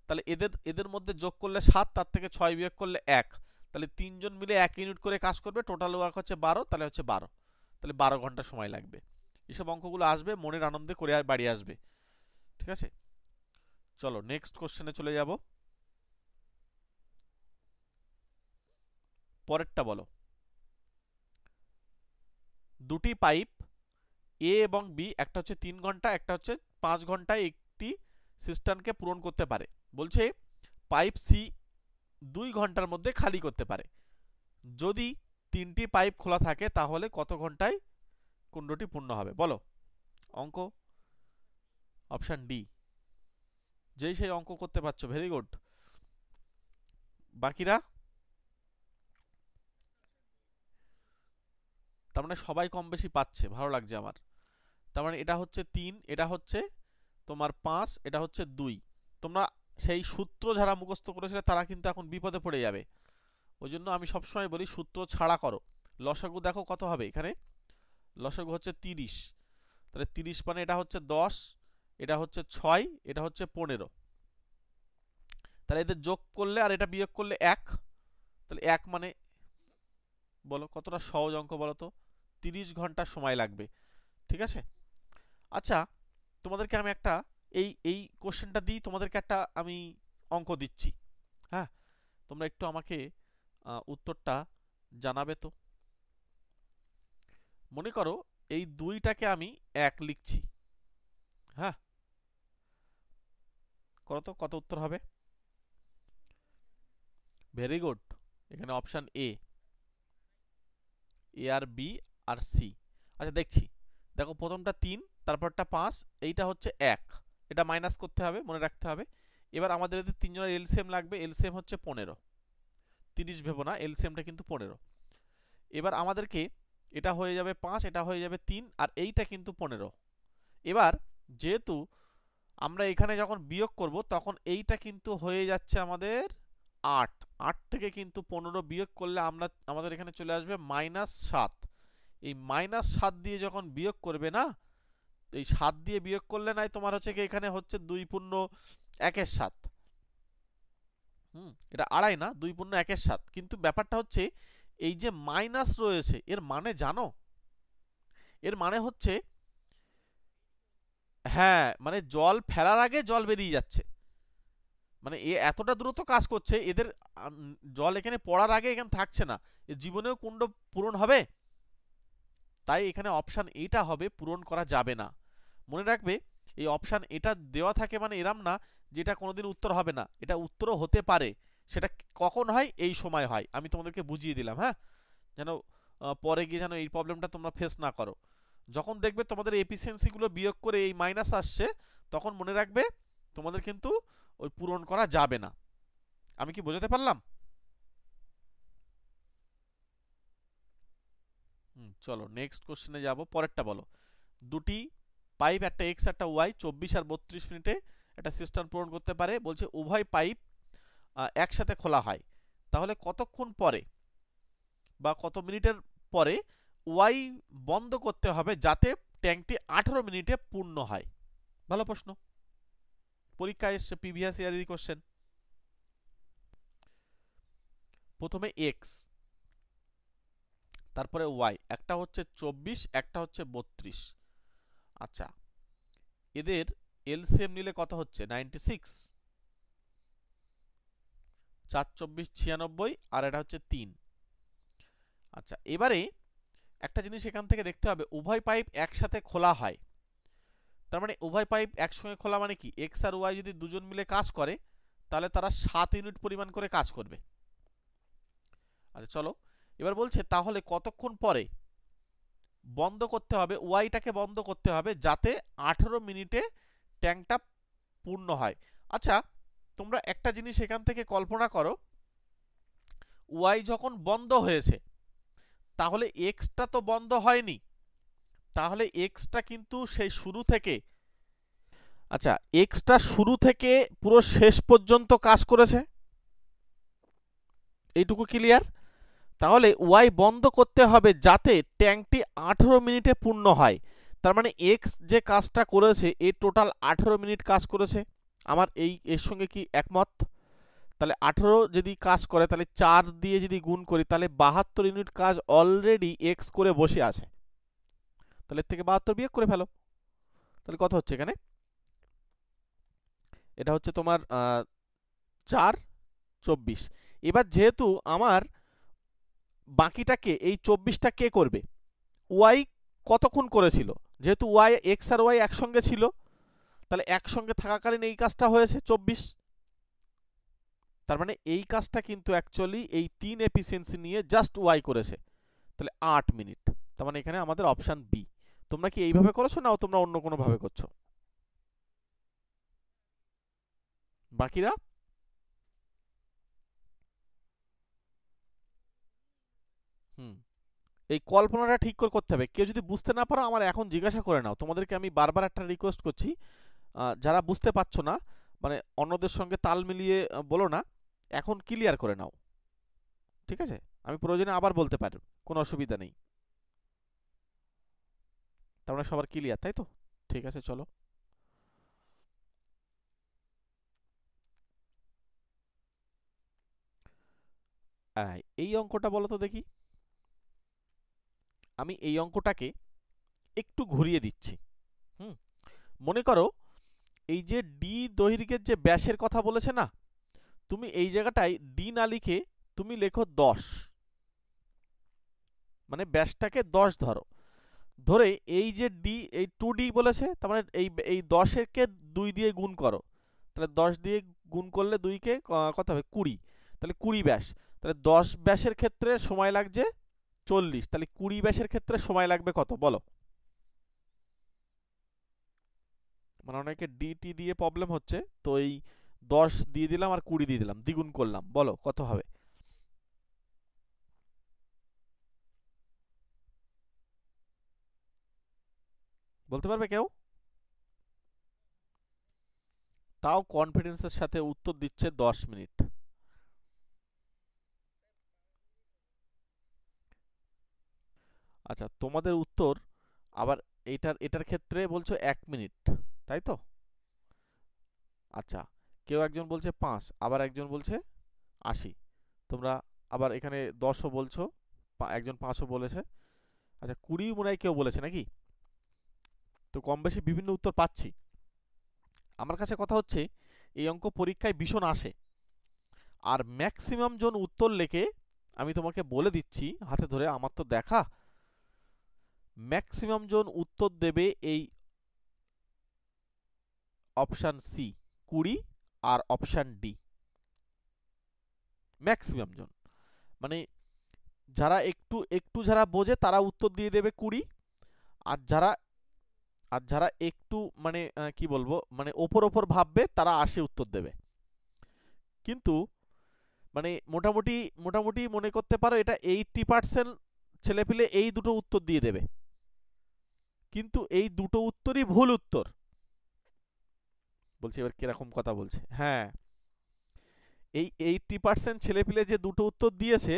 Speaker 1: তাহলে এদের এদের মধ্যে যোগ করলে 7, তার থেকে 6 বিয়োগ করলে 1, তাহলে 3 জন মিলে 1 ইউনিট করে কাজ করবে, টোটাল ওয়ার্ক হচ্ছে 12, তাহলে হচ্ছে 12, তাহলে 12 ঘন্টা সময় লাগবে। এসব অঙ্কগুলো আসবে, মনের আনন্দে করে বাড়ি আসবে, ঠিক আছে? চলো নেক্সট কোশ্চেনে চলে যাব। পরেরটা বলো। দুটি পাইপ এ এবং বি, একটা হচ্ছে 3 ঘন্টা, একটা হচ্ছে 5 ঘন্টায় একটি সিস্টেমকে পূরণ করতে পারে। বলছে পাইপ সি 2 ঘন্টার মধ্যে খালি করতে পারে। যদি 3টি পাইপ খোলা থাকে তাহলে কত ঘন্টায় কুণ্ডটি পূর্ণ হবে? বলো অঙ্ক। অপশন ডি, যেই সেই অঙ্ক করতে পারছো, ভেরি গুড। বাকিরা? তার মানে সবাই কম বেশি পাচ্ছে, ভালো লাগছে আমার। তার মানে এটা হচ্ছে 3, এটা হচ্ছে তোমার 5, এটা হচ্ছে 2। তোমরা সেই সূত্র যারা মুখস্থ করেছিলে তারা কিন্তু এখন বিপদে পড়ে যাবে। ওই জন্য আমি সবসময় বলি সূত্র ছাড়া করো। লসাগু দেখো কত হবে এখানে, লসাগু হচ্ছে 30, তাহলে 30 মানে এটা হচ্ছে 10, এটা হচ্ছে 6, এটা হচ্ছে 15, তাহলে এদের যোগ করলে আর এটা বিয়োগ করলে 1, তাহলে 1 মানে, বলো কতটা সহজ অঙ্ক বলো তো, 30 ঘন্টা সময় লাগবে, ঠিক আছে? আচ্ছা, তোমাদেরকে আমি একটা এই এই কোশ্চেনটা দিই, তোমাদেরকে একটা আমি অঙ্ক দিচ্ছি, হ্যাঁ, তোমরা একটু আমাকে উত্তরটা জানাবে তো। মনে করো এই 2টাকে আমি 1 লিখছি, হ্যাঁ, করো তো কত উত্তর হবে? ভেরি গুড, এখানে অপশন এ, এ আর বি আর সি। আচ্ছা দেখছি, দেখো প্রথমটা 3, তারপরটা 5, এইটা হচ্ছে 1, এটা মাইনাস করতে হবে, মনে রাখতে হবে। এবার আমাদের এদের তিনজনের এলসিএম লাগবে, এলসিএম হচ্ছে 15, 30 ভেবো না, এলসিএমটা কিন্তু 15। এবার আমাদেরকে এটা হয়ে যাবে 5, এটা হয়ে যাবে 3, আর এইটা কিন্তু 15। এবার যেহেতু আমরা এখানে যখন বিয়োগ করব তখন এইটা কিন্তু হয়ে যাচ্ছে আমাদের 8, 8 থেকে কিন্তু 15 বিয়োগ করলে আমাদের এখানে চলে আসবে -7। এই -7 দিয়ে যখন বিয়োগ করবে না, এই 7 দিয়ে বিয়োগ করলে নাই তোমার হচ্ছে কি এখানে হচ্ছে 2 পূর্ণ 1 এর 7, এটা আড়াই না, 2 পূর্ণ 1 এর 7। কিন্তু ব্যাপারটা হচ্ছে এই যে মাইনাস রয়েছে এর মানে জানো, এর মানে হচ্ছে, হ্যাঁ, মানে জল ফেলার আগে জল বেরিয়ে যাচ্ছে, মানে এ এতটা দ্রুত কাজ করছে, এদের জল এখানে পড়ার আগে এখানে থাকছে না, এর জীবনেও কুণ্ড পূরণ হবে। তাই এখানে অপশান এটা হবে, পূরণ করা যাবে না। মনে রাখবে, এই অপশান এটা দেওয়া থাকে মানে এরম না যেটা কোনোদিন উত্তর হবে না, এটা উত্তরও হতে পারে। সেটা কখন হয়? এই সময় হয়, আমি তোমাদেরকে বুঝিয়ে দিলাম, হ্যাঁ, যেন পরে গিয়ে যেন এই প্রবলেমটা তোমরা ফেস না করো। যখন দেখবে তোমাদের এফিসিয়েন্সিগুলো বিয়োগ করে এই মাইনাস আসছে, তখন মনে রাখবে তোমাদের কিন্তু ওই পূরণ করা যাবে না। আমি কি বোঝাতে পারলাম? চলো নেক্সট কোশ্চেনে যাব, পরেরটা বলো। দুটি পাইপ, একটা এক্স একটা ওয়াই, 24 আর 32 মিনিটে একটা সিস্টেম পূরণ করতে পারে। বলছে উভয় পাইপ একসাথে খোলা হয়, তাহলে কতক্ষণ পরে বা কত মিনিটের পরে ওয়াই বন্ধ করতে হবে যাতে ট্যাঙ্কটি 18 মিনিটে পূর্ণ হয়? ভালো প্রশ্ন, পরীক্ষায় এসছে, প্রিভিয়াস ইয়ারেরই কোশ্চেন। প্রথমে এক্স, তারপরে ওয়াই, একটা হচ্ছে 24, একটা হচ্ছে 32। আচ্ছা, এদের এলসিএম নিলে কত হচ্ছে? 96, 4 24 96, আর এটা হচ্ছে 3। আচ্ছা, এবারে একটা জিনিস এখান থেকে দেখতে হবে, উভয় পাইপ একসাথে খোলা হয়, তার মানে উভয় পাইপ একসঙ্গে খোলা মানে কি, এক্স আর ওয়াই যদি দুজন মিলে কাজ করে তাহলে তারা 7 ইউনিট পরিমাণ করে কাজ করবে। আচ্ছা চলো, এবার বলছে তাহলে কতক্ষণ পরে বন্ধ করতে হবে, ওয়াইটাকে বন্ধ করতে হবে যাতে 18 মিনিটে ট্যাঙ্কটা পূর্ণ হয়। আচ্ছা তোমরা একটা জিনিস এখান থেকে কল্পনা করো, ওয়াই যখন বন্ধ হয়েছে তাহলে এক্সটা তো বন্ধ হয়নি, তাহলে এক্সটা কিন্তু সেই শুরু থেকে, আচ্ছা এক্সটা শুরু থেকে পুরো শেষ পর্যন্ত কাজ করেছে, এইটুকু ক্লিয়ার। তাহলে ওয়াই বন্ধ করতে হবে যাতে ট্যাঙ্কটি 18 মিনিটে পূর্ণ হয়। তার মানে এক্স যে কাজটা করেছে এ টোটাল 18 মিনিট কাজ করেছে। আমার এর সঙ্গে কি একমত? তাহলে 18 যদি কাজ করে তাহলে 4 দিয়ে যদি গুণ করি তাহলে 72 ইউনিট কাজ অলরেডি এক্স করে বসে আছে। তাহলে এর থেকে 72 বিয়োগ করে ফেলো, তাহলে কত হচ্ছে এখানে, এটা হচ্ছে তোমার 4 24। এবার যেহেতু আমার বাকিটাকে এই 24টা কে করবে, ওয়াই কতক্ষণ করেছিল, যেহেতু ওয়াই এক্স আর ওয়াই একসঙ্গে ছিল তাহলে একসঙ্গে থাকাকালীন এই কাজটা হয়েছে 24। তার মানে এই কাজটা কিন্তু অ্যাকচুয়ালি এই 3 এফিসিয়েন্সি নিয়ে জাস্ট ওয়াই করেছে, তাহলে 8 মিনিট। তার মানে এখানে আমাদের অপশন বি। তোমরা কি এইভাবে করেছো না তোমরা অন্য কোনো ভাবে করছো? বাকিরা হুম, এই কল্পনাটা ঠিক করে করতে হবে। কেউ যদি বুঝতে না পারো আমার এখন জিজ্ঞাসা করে নাও, তোমাদেরকে আমি বারবার একটা রিকোয়েস্ট করছি, যারা বুঝতে পারছো না মানে অন্যদের সঙ্গে তাল মিলিয়ে বলো না, এখন ক্লিয়ার করে নাও, ঠিক আছে? আমি প্রয়োজনে আবার বলতে পারি, কোনো অসুবিধা নেই। তার মানে সবার ক্লিয়ার, তাই তো? ঠিক আছে চলো। এই অঙ্কটা বলো তো দেখি। আমি এই অঙ্কটাকে একটু ঘুরিয়ে দিচ্ছি। হুম, মনে করো এই যে ডি দৈর্ঘ্যের যে ব্যাসের কথা বলেছে না, তুমি এই জায়গাটায় ডি না লিখে তুমি লেখো 10, মানে ব্যাসটাকে 10 ধরো। ধরে এই যে ডি এই 2D বলেছে, তার মানে এই 10 কে 2 দিয়ে গুণ করো, তাহলে 10 দিয়ে গুণ করলে 2 কে কত হবে 20, তাহলে 20 ব্যাস। তাহলে 10 ব্যাসের ক্ষেত্রে সময় লাগছে 40, তাহলে 20 ব্যাসের ক্ষেত্রে সময় লাগবে কত বলো? মানে অনেকে ডিটি দিয়ে প্রবলেম হচ্ছে, তো এই 10 দিয়ে দিলাম আর 20 দিয়ে দিলাম, দ্বিগুণ করলাম, বলো কত হবে? বলতে পারবে কেউ? তাও কনফিডেন্সের সাথে উত্তর দিচ্ছে 10 মিনিট। আচ্ছা তোমাদের উত্তর আবার এটার ক্ষেত্রে বলছো 1 মিনিট, তাই তো? আচ্ছা, কেউ একজন বলছে 5, আবার একজন বলছে 80। তোমরা আবার এখানে 10ও বলছো, একজন 5ও বলেছে। আচ্ছা 20 মনে হয় কেউ বলেছে নাকি? তো কম বেশি বিভিন্ন উত্তর পাচ্ছি। আমার কাছে কথা হচ্ছে এই অঙ্ক পরীক্ষায় ভীষণ আসে, আর ম্যাক্সিমাম জন উত্তর লেখে, আমি তোমাকে বলে দিচ্ছি হাতে ধরে, আমার তো দেখা, ম্যাক্সিমাম জন উত্তর দেবে এই অপশান সি 20 আর অপশান ডি। ম্যাক্সিমাম জন মানে যারা একটু একটু যারা বোঝে তারা উত্তর দিয়ে দেবে 20, আর যারা একটু মানে কি বলবো মানে ওপর ওপর ভাববে তারা 80 উত্তর দেবে। কিন্তু মানে মোটামুটি মোটামুটি মনে করতে পারো এটা 80% ছেলেপিলে এই দুটো উত্তর দিয়ে দেবে, কিন্তু এই দুটো উত্তরই ভুল উত্তর। বলছি এবার কিরকম কথা বলছে, হ্যাঁ এই 80% ছেলেপিলে যে দুটো উত্তর দিয়েছে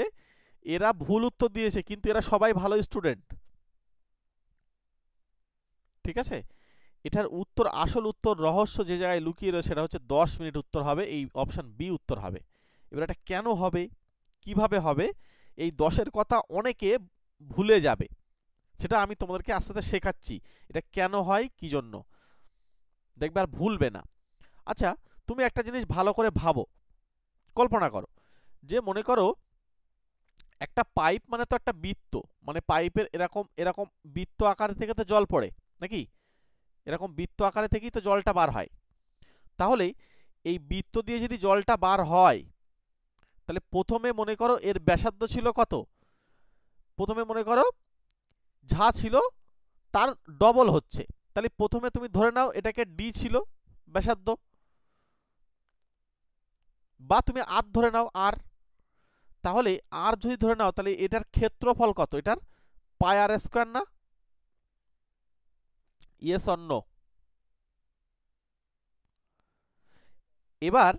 Speaker 1: এরা ভুল উত্তর দিয়েছে, কিন্তু এরা সবাই ভালো স্টুডেন্ট, ঠিক আছে? এটার উত্তর, আসল উত্তর রহস্য যে জায়গায় লুকিয়ে রয়েছে সেটা হচ্ছে 10 মিনিট উত্তর হবে, এই অপশন বি উত্তর হবে। এবার এটা কেন হবে, কিভাবে হবে, এই 10-এর কথা অনেকে ভুলে যাবে, সেটা আমি তোমাদেরকে আস্তে আস্তে শেখাচ্ছি এটা কেন হয় কি জন্য, দেখবে আর ভুলবে না। আচ্ছা তুমি একটা জিনিস ভালো করে ভাবো, কল্পনা করো যে মনে করো একটা পাইপ মানে তো একটা বৃত্ত, মানে পাইপের এরকম এরকম বৃত্ত আকার থেকে তো জল পড়ে নাকি, এরকম বৃত্ত আকারে থেকেই তো জলটা বার হয়। তাহলে এই বৃত্ত দিয়ে যদি জলটা বার হয়, তাহলে প্রথমে মনে করো এর ব্যাসার্ধ ছিল কত? প্রথমে মনে করো যা ছিল তার ডবল হচ্ছে। তাহলে প্রথমে তুমি ধরে নাও এটাকে ডি ছিল ব্যাসার্ধ, বা তুমি আর ধরে নাও আর। তাহলে আর যদি ধরে নাও, তাহলে এটার ক্ষেত্রফল কত? এটার পাই আর স্কয়ার না? Yes or no? এবার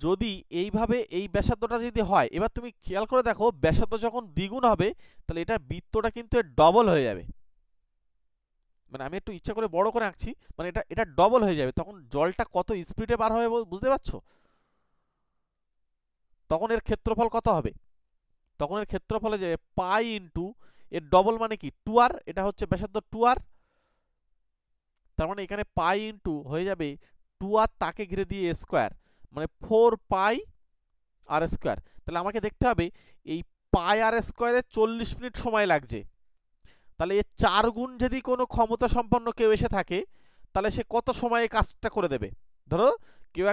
Speaker 1: যদি এইভাবে এই ব্যাসার্ধটা যদি হয়, এবার তুমি খেয়াল করে দেখো ব্যাসার্ধ যখন দ্বিগুণ হবে, তাহলে এটার বৃত্তটা কিন্তু এর ডবল হয়ে যাবে। মানে আমি একটু ইচ্ছা করে বড় করে আঁকছি, মানে এটা এটা ডবল হয়ে যাবে। তখন জলটা কত স্পিডে বার হবে বুঝতে পারছো? তখন এর ক্ষেত্রফল কত হবে? তখন এর ক্ষেত্রফলে যাবে পাই ইন্টু এর ডবল মানে কি 2r, এটা হচ্ছে ব্যাসার্ধ 2r। তার মানে এখানে পাই ইন্টু হয়ে যাবে 2r তাকে ঘিরে দিয়ে স্কয়ার, মানে 4 পাই আর স্কয়ার। তাহলে আমাকে দেখতে হবে এই পাই আর স্কয়ারে 40 মিনিট সময় লাগছে। তাহলে এর 4 গুণ যদি কোনো ক্ষমতা সম্পন্ন কেউ এসে থাকে, তাহলে সে কত সময়ে কাজটা করে দেবে? ধরো কেউ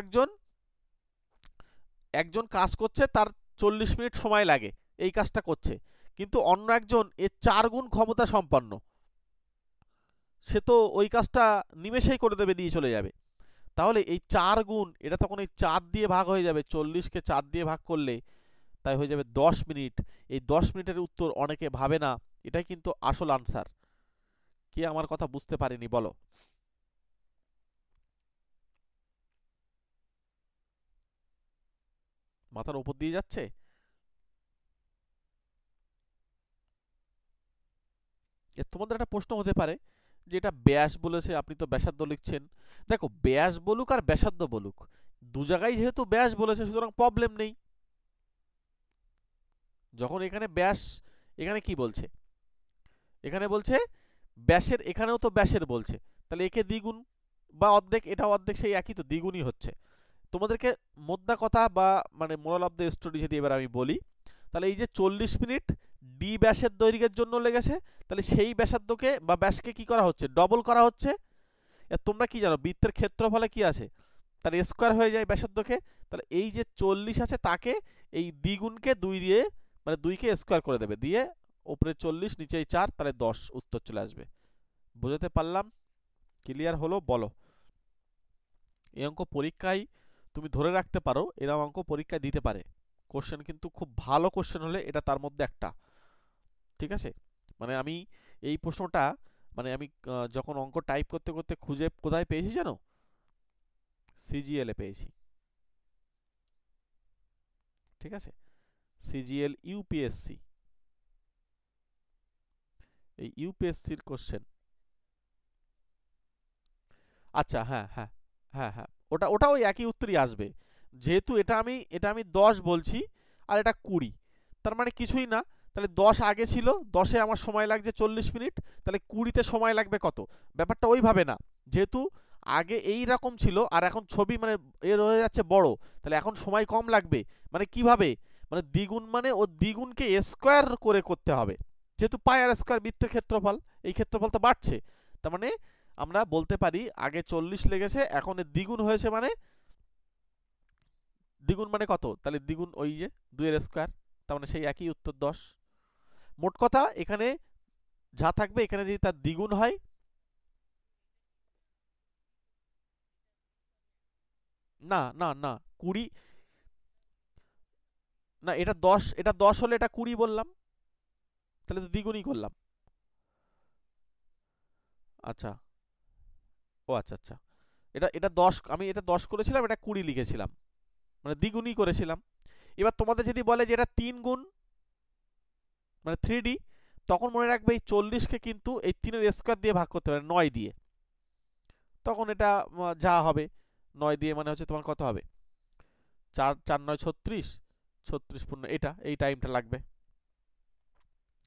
Speaker 1: একজন কাজ করছে, তার 40 মিনিট সময় লাগে এই কাজটা করছে, কিন্তু অন্য একজন এর 4 গুণ ক্ষমতা সম্পন্ন, সে তো ওই কাজটা নিমেষেই করে দেবে, দিয়ে চলে যাবে। তাহলে এই 4 গুণ, এটা তখন এই 4 দিয়ে ভাগ হয়ে যাবে, 40কে 4 দিয়ে ভাগ করলে তাই হয়ে যাবে 10 মিনিট। এই 10 মিনিটের উত্তর অনেকে ভাবে না, এটাই কিন্তু আসল আনসার। কে আমার কথা বুঝতে পারেনি বলো? মাথার উপর দিয়ে যাচ্ছে? তোমাদের একটা প্রশ্ন হতে পারে যে এটা ব্যাস বলেছে, আপনি তো ব্যাসার্ধ লিখছেন। দেখো ব্যাস বলুক আর ব্যাসার্ধ বলুক, দু জায়গায় যেহেতু ব্যাস বলেছে, সুতরাং প্রবলেম নেই। যখন এখানে ব্যাস, এখানে কি বলছে? এখানে বলছে ব্যাসের, এখানেও তো ব্যাসের বলছে, তাহলে একে দ্বিগুণ বা অর্ধেক, এটা অর্ধেক, সেই একই তো, দ্বিগুণই হচ্ছে। তোমাদেরকে মোদ্দা কথা বা মানে মোরাল অফ দ্য স্টোরি যদি এবার আমি বলি, তাহলে এই যে 40 মিনিট ডি ব্যাসের দৈর্ঘ্যের জন্য লেগেছে, তাহলে সেই ব্যাসার্ধকে বা ব্যাসকে কি করা হচ্ছে? ডবল করা হচ্ছে। তোমরা কি জানো বৃত্তের ক্ষেত্রফলে কি আছে? তার স্কোয়ার হয়ে যায় ব্যাসার্ধকে। তাহলে এই যে 40 আছে তাকে এই দ্বিগুণকে 2 দিয়ে, মানে 2কে স্কোয়ার করে দেবে, দিয়ে উপরে 40 নিচে 4, তাহলে 10 উত্তর চলে আসবে। বুঝতে পারলাম? ক্লিয়ার হলো? বলো। এই অঙ্ক পরীক্ষায় তুমি ধরে রাখতে পারো, এরকম অঙ্ক পরীক্ষায় দিতে পারে। কোশ্চেন কিন্তু খুব ভালো কোশ্চেন হলে এটা তার মধ্যে একটা। ঠিক আছে? মানে আমি এই প্রশ্নটা, মানে আমি যখন অঙ্ক টাইপ করতে করতে খুঁজে কোথায় পেয়েছি জানো? সিজিএল এ পেয়েছি। ঠিক আছে? সিজিএল ইউপিএসসি, এই ইউপিএসসির কোশ্চেন। আচ্ছা, হ্যাঁ হ্যাঁ হ্যাঁ হ্যাঁ, ওটা ওই একই উত্তরই আসবে। যেহেতু এটা আমি 10 বলছি আর এটা 20, তার মানে কিছুই না। তাহলে 10 আগে ছিল, 10-এ আমার সময় লাগছে 40 মিনিট, তাহলে 20-তে সময় লাগবে কত? ব্যাপারটা ওইভাবে না, যেহেতু আগে এই রকম ছিল আর এখন ছবি মানে এর হয়ে যাচ্ছে বড়, তাহলে এখন সময় কম লাগবে। মানে কিভাবে? মানে দ্বিগুণ, মানে ও দ্বিগুণকে স্কোয়ার করে করতে হবে, যেহেতু পাই আর স্কোয়ার বৃত্তের ক্ষেত্রফল, এই ক্ষেত্রফল তো বাড়ছে। তার মানে আমরা বলতে পারি আগে 40 লেগেছে, এখন এর দ্বিগুণ হয়েছে, মানে দ্বিগুণ মানে কত? তাহলে দ্বিগুণ ওই যে 2 এর স্কয়ার, তার মানে সেই একই উত্তর 10। মোট কথা এখানে যা থাকবে, এখানে যদি তার দ্বিগুণ হয়, না না না 20, না এটা 10, এটা 10 হলে এটা 20 বললাম, তাহলে তো দ্বিগুণই করলাম। আচ্ছা, ও আচ্ছা আচ্ছা, এটা এটা 10, আমি এটা 10 করেছিলাম, এটা 20 লিখেছিলাম, মানে দ্বিগুণই করেছিলাম। এবার তোমাদের যদি বলে যে এটা 3 গুণ, মানে 3D, তখন মনে রাখবে এই 40-কে কিন্তু এই 3-এর স্কয়ার দিয়ে ভাগ করতে পারে, 9 দিয়ে। তখন এটা যা হবে 9 দিয়ে, মানে হচ্ছে তোমার কত হবে? 4 4 9 36, 36 পূর্ণ এটা, এই টাইমটা লাগবে।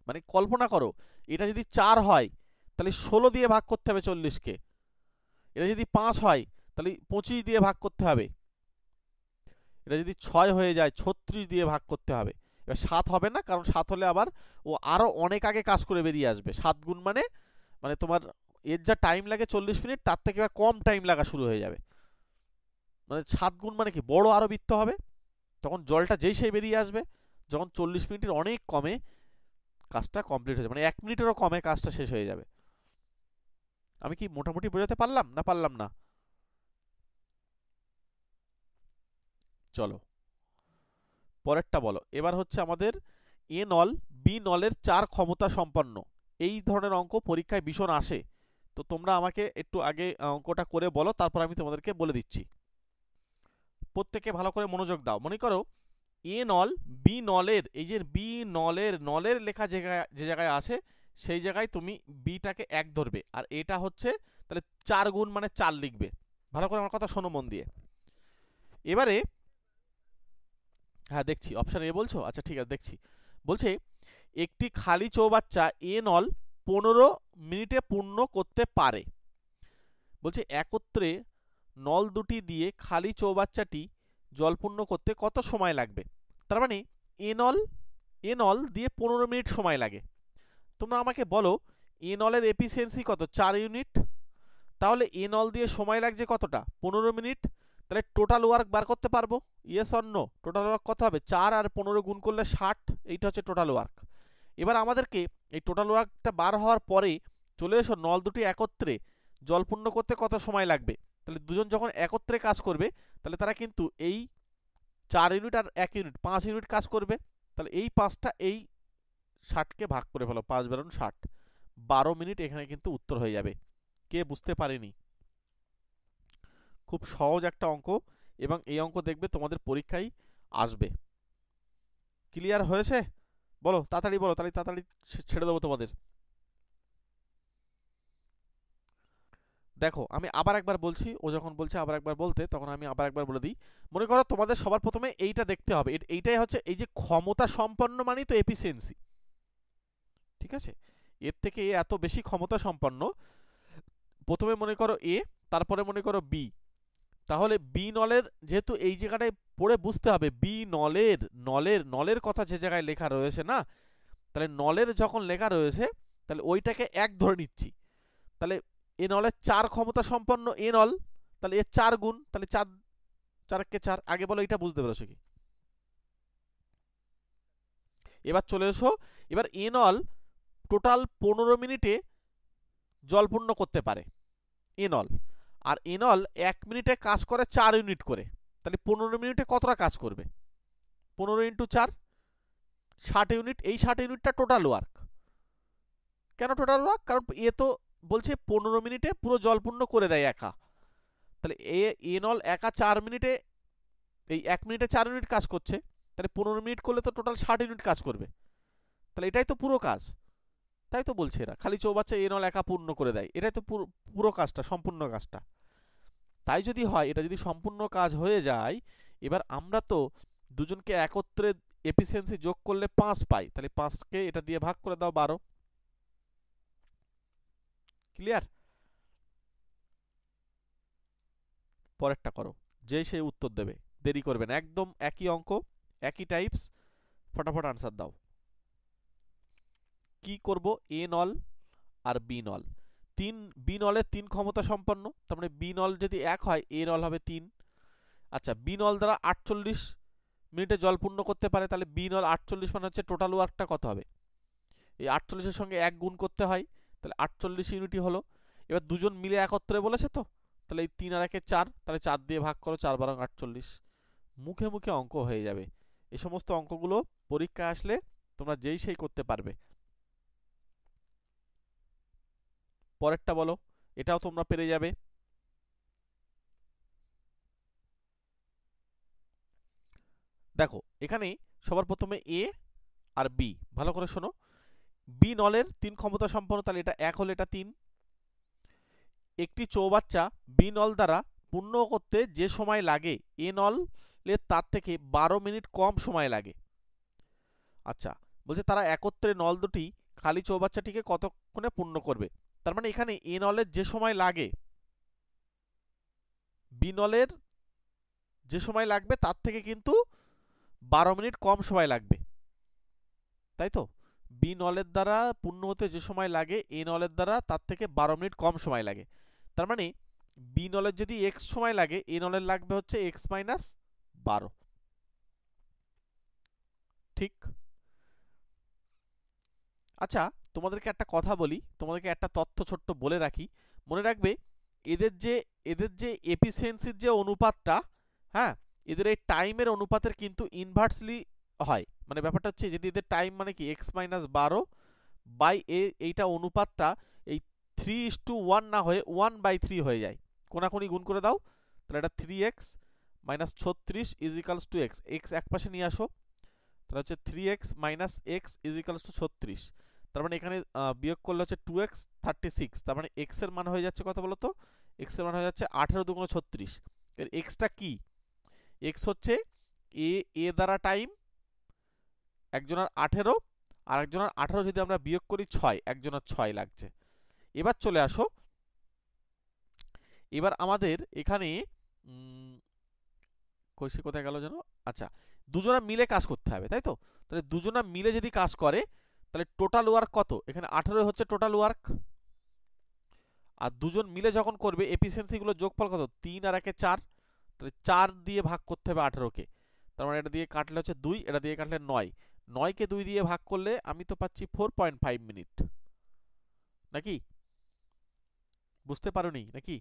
Speaker 1: মানে কল্পনা করো, এটা যদি 4 হয় তাহলে 16 দিয়ে ভাগ করতে হবে 40-কে। এটা যদি 5 হয় তাহলে 25 দিয়ে ভাগ করতে হবে। এটা যদি 6 হয়ে যায় 36 দিয়ে ভাগ করতে হবে। এবার 7 হবে না, কারণ 7 হলে আবার ও আরো অনেক আগে কাজ করে বেরিয়ে আসবে। 7 গুণ মানে, মানে তোমার এর যা টাইম লাগে 40 মিনিট, তার থেকে এবার কম টাইম লাগা শুরু হয়ে যাবে। মানে 7 গুণ মানে কি, বড় আরো বৃত্ত হবে, তখন জলটা যেই সেই বেরিয়ে আসবে। যখন 40 মিনিটের অনেক কমে কাজটা কমপ্লিট হয়ে যাবে, মানে 1 মিনিটেরও কমে কাজটা শেষ হয়ে যাবে। আমি কি মোটামুটি বোঝাতে পারলাম না পারলাম না? চলো পরেরটা বলো। এবার হচ্ছে আমাদের এ নল বি নলের 4 ক্ষমতা সম্পন্ন। এই ধরনের অঙ্ক পরীক্ষায় ভীষণ আসে, তো তোমরা আমাকে একটু আগে অঙ্কটা করে বলো, তারপর আমি তোমাদেরকে বলে দিচ্ছি। প্রত্যেকে ভালো করে মনোযোগ দাও। মনে করো এ নল বি নলের, এই যে বি নলের নলের লেখা যে জায়গায় আছে সেই জায়গায় তুমি বিটাকে 1 ধরবে, আর এটা হচ্ছে তাহলে 4 গুণ মানে 4 লিখবে। ভালো করে আমার কথা শোনো মন দিয়ে। এবারে হ্যাঁ দেখছি অপশন এ বলছো, আচ্ছা ঠিক আছে দেখছি। বলছে একটি খালি চৌবাচ্চা এ নল 15 মিনিটে পূর্ণ করতে পারে। বলছে একত্রে নল দুটি দিয়ে খালি চৌবাচ্চাটি জল পূর্ণ করতে কত সময় লাগবে। তার মানে এ নল দিয়ে 15 মিনিট সময় লাগে। তোমরা আমাকে বলো এ নলের এফিসিয়েন্সি কত, 4 ইউনিট। তাহলে এ নল দিয়ে সময় লাগছে কতটা, 15 মিনিট। তাহলে টোটাল ওয়ার্ক বার করতে পারবো, yes or no? Total work কত হবে, 4 আর 15 গুণ করলে 60, এইটা হচ্ছে টোটাল ওয়ার্ক। এবার আমাদেরকে এই টোটাল ওয়ার্কটা বার হওয়ার পরে চলে এসো নল দুটি একত্রে জল পূর্ণ করতে কত সময় লাগবে। তাহলে দুজন যখন একত্রে কাজ করবে তাহলে তারা কিন্তু এই 4 ইউনিট আর 1 ইউনিট 5 ইউনিট কাজ করবে। তাহলে এই 5টা এই 60কে ভাগ করে ফেলো, 5 বেরোন 60, 12 মিনিট এখানে কিন্তু উত্তর হয়ে যাবে। কে বুঝতে পারেনি? খুব সহজ একটা অঙ্ক, এবং এই অঙ্ক দেখবে তোমাদের পরীক্ষায় আসবে। ক্লিয়ার হয়েছে? বলো তাড়াতাড়ি বলো, তাহলে তাড়াতাড়ি ছেড়ে দেবো তোমাদের। দেখো আমি আবার একবার বলছি, ও যখন বলছে আবার একবার বলতে, তখন আমি আবার একবার বলে দিই। মনে করো তোমাদের সবার প্রথমে এইটা দেখতে হবে, এইটাই হচ্ছে এই যে ক্ষমতা সম্পন্ন মানেই তো এফিসিয়েন্সি, ঠিক আছে? এর থেকে এ এত বেশি ক্ষমতা সম্পন্ন। প্রথমে মনে করো এ, তারপরে মনে করো বি। তাহলে বি নলের, যেহেতু এই জায়গাটায় পড়ে বুঝতে হবে বি নলের নলের নলের কথা যে জায়গায় লেখা রয়েছে না, তাহলে নলের যখন লেখা রয়েছে তাহলে ওইটাকে 1 ধরে নিচ্ছি। তাহলে এ নলের 4 ক্ষমতা সম্পন্ন এ নল, তাহলে এর 4 গুণ, তাহলে 4 4কে 4। আগে বলো এটা বুঝতে পেরেছো কি? এবার চলে এসো, এবার এ নল টোটাল 15 মিনিটে জল পূর্ণ করতে পারে এ নল, আর এ নল 1 মিনিটে কাজ করে 4 ইউনিট করে। তাহলে 15 মিনিটে কতটা কাজ করবে, 15 ইন্টু 4 60 ইউনিট। এই 60 ইউনিটটা টোটাল ওয়ার্ক। কেন টোটাল ওয়ার্ক? কারণ এ তো বলছে 15 মিনিটে পুরো জল পূর্ণ করে দেয় একা। তাহলে এ নল একা 4 মিনিটে, এই 1 মিনিটে 4 ইউনিট কাজ করছে, তাহলে 15 মিনিট করলে তো টোটাল 60 ইউনিট কাজ করবে। তাহলে এটাই তো পুরো কাজ। তাই তো বলছে এরা খালি চৌবাচ্চা এ নল একা পূর্ণ করে দেয়, এটাই তো পুরো কাজটা, সম্পূর্ণ কাজটা। তাই যদি হয়, এটা যদি সম্পূর্ণ কাজ হয়ে যায়, এবার আমরা তো দুজনকে একত্রে এফিসিয়েন্সি যোগ করলে 5 পাই, তাহলে 5কে এটা দিয়ে ভাগ করে দাও 12। ক্লিয়ার? পরেরটা করো, যেই সেই উত্তর দেবে, দেরি করবে না, একদম একই অঙ্ক, একই টাইপস, ফটাফট আনসার দাও। কি করব, এ নল আর বি নল, বি নলের 3 ক্ষমতা সম্পন্ন, তার মানে বি নল যদি 1 হয় এ নল হবে 3। আচ্ছা বি নল দ্বারা 48 মিনিটে জল পূর্ণ করতে পারে, তাহলে বি নল 48 মানে হচ্ছে টোটাল ওয়ার্কটা কত হবে, এই 48-এর সঙ্গে 1 গুণ করতে হয়, তাহলে 48 ইউনিটই হলো। এবার দুজন মিলে একত্রে বলেছে তো, তাহলে এই 3 আর 1 4, তাহলে 4 দিয়ে ভাগ করো, 4 বারং 48, মুখে মুখে অঙ্ক হয়ে যাবে। এই সমস্ত অঙ্কগুলো পরীক্ষা আসলে তোমরা যেই সেই করতে পারবে। পরেরটা বলো, এটাও তোমরা পেরে যাবে। দেখো এখানে সবার প্রথমে এ আর বি, ভালো করে শোনো। বি নলের 3 ক্ষমতা সম্পন্ন, তাহলে এটা 1 হলে এটা 3। একটি চৌবাচ্চা বি নল দ্বারা পূর্ণ করতে যে সময় লাগে এ নলের তার থেকে 12 মিনিট কম সময় লাগে। আচ্ছা বলছে তারা একত্রে নল দুটি খালি চৌবাচ্চাটিকে কতক্ষণে পূর্ণ করবে। তার মানে এখানে এ নলের যে সময় লাগে, বি নলের যে সময় লাগবে তার থেকে কিন্তু 12 মিনিট কম সময় লাগবে, তাই তো? বি নলের দ্বারা পূর্ণ হতে যে সময় লাগে এ নলের দ্বারা তার থেকে 12 মিনিট কম সময় লাগে। তার মানে বি নলের যদি এক্স সময় লাগে এ নলের লাগবে হচ্ছে এক্স মাইনাস 12। ঠিক। আচ্ছা, তোমাদেরকে একটা কথা বলি, তোমাদেরকে একটা তথ্য ছোট্ট বলে রাখি, মনে রাখবে এদের যে এফিসিয়েন্সির যে অনুপাতটা, হ্যাঁ, এদের এই টাইমের অনুপাতের কিন্তু ইনভার্সলি হয়। মানে ব্যাপারটা হচ্ছে যদি এদের টাইম মানে কি এক্স মাইনাস 12 বাই এইটা অনুপাতটা এই 3:1 না হয়ে 1/3 হয়ে যায়, কোনাকুনি গুণ করে দাও, তাহলে এটা 3x minus 36 is equals two x, x এক পাশে নিয়ে আসো, তাহলে হচ্ছে 3x minus x is equals two 36। তার মানে এখানে বিয়োগ করলে হচ্ছে 2x 36, তার মানে x এর মান হয়ে যাচ্ছে কত বলো তো, x এর মান হয়ে যাচ্ছে 18 দুগুণ 36। এর xটা কি, x হচ্ছে এ দ্বারা টাইম, একজনের 18 আর একজনের 18 যদি আমরা বিয়োগ করি 6, একজনের 6 লাগছে। এবার চলে আসো, এবার আমাদের এখানে কইসে কোথায় গেল যেন, আচ্ছা, দুজনা মিলে কাজ করতে হবে, তাই তো? তাহলে দুজনা মিলে যদি কাজ করে তাহলে টোটাল ওয়ার্ক কত, এখানে 18 হচ্ছে টোটাল ওয়ার্ক, আর দুজন মিলে যখন করবে এফিসিয়েন্সি গুলো যোগফল কত, 3 আর 1 4, তাহলে 4 দিয়ে ভাগ করতে হবে 18 কে, তার মানে এটা দিয়ে কাটলে হচ্ছে 2, এটা দিয়ে কাটলে 9, 9 কে 2 দিয়ে ভাগ করলে আমি তো পাচ্ছি 4.5 মিনিট, নাকি? বুঝতে পারোনি নাকি?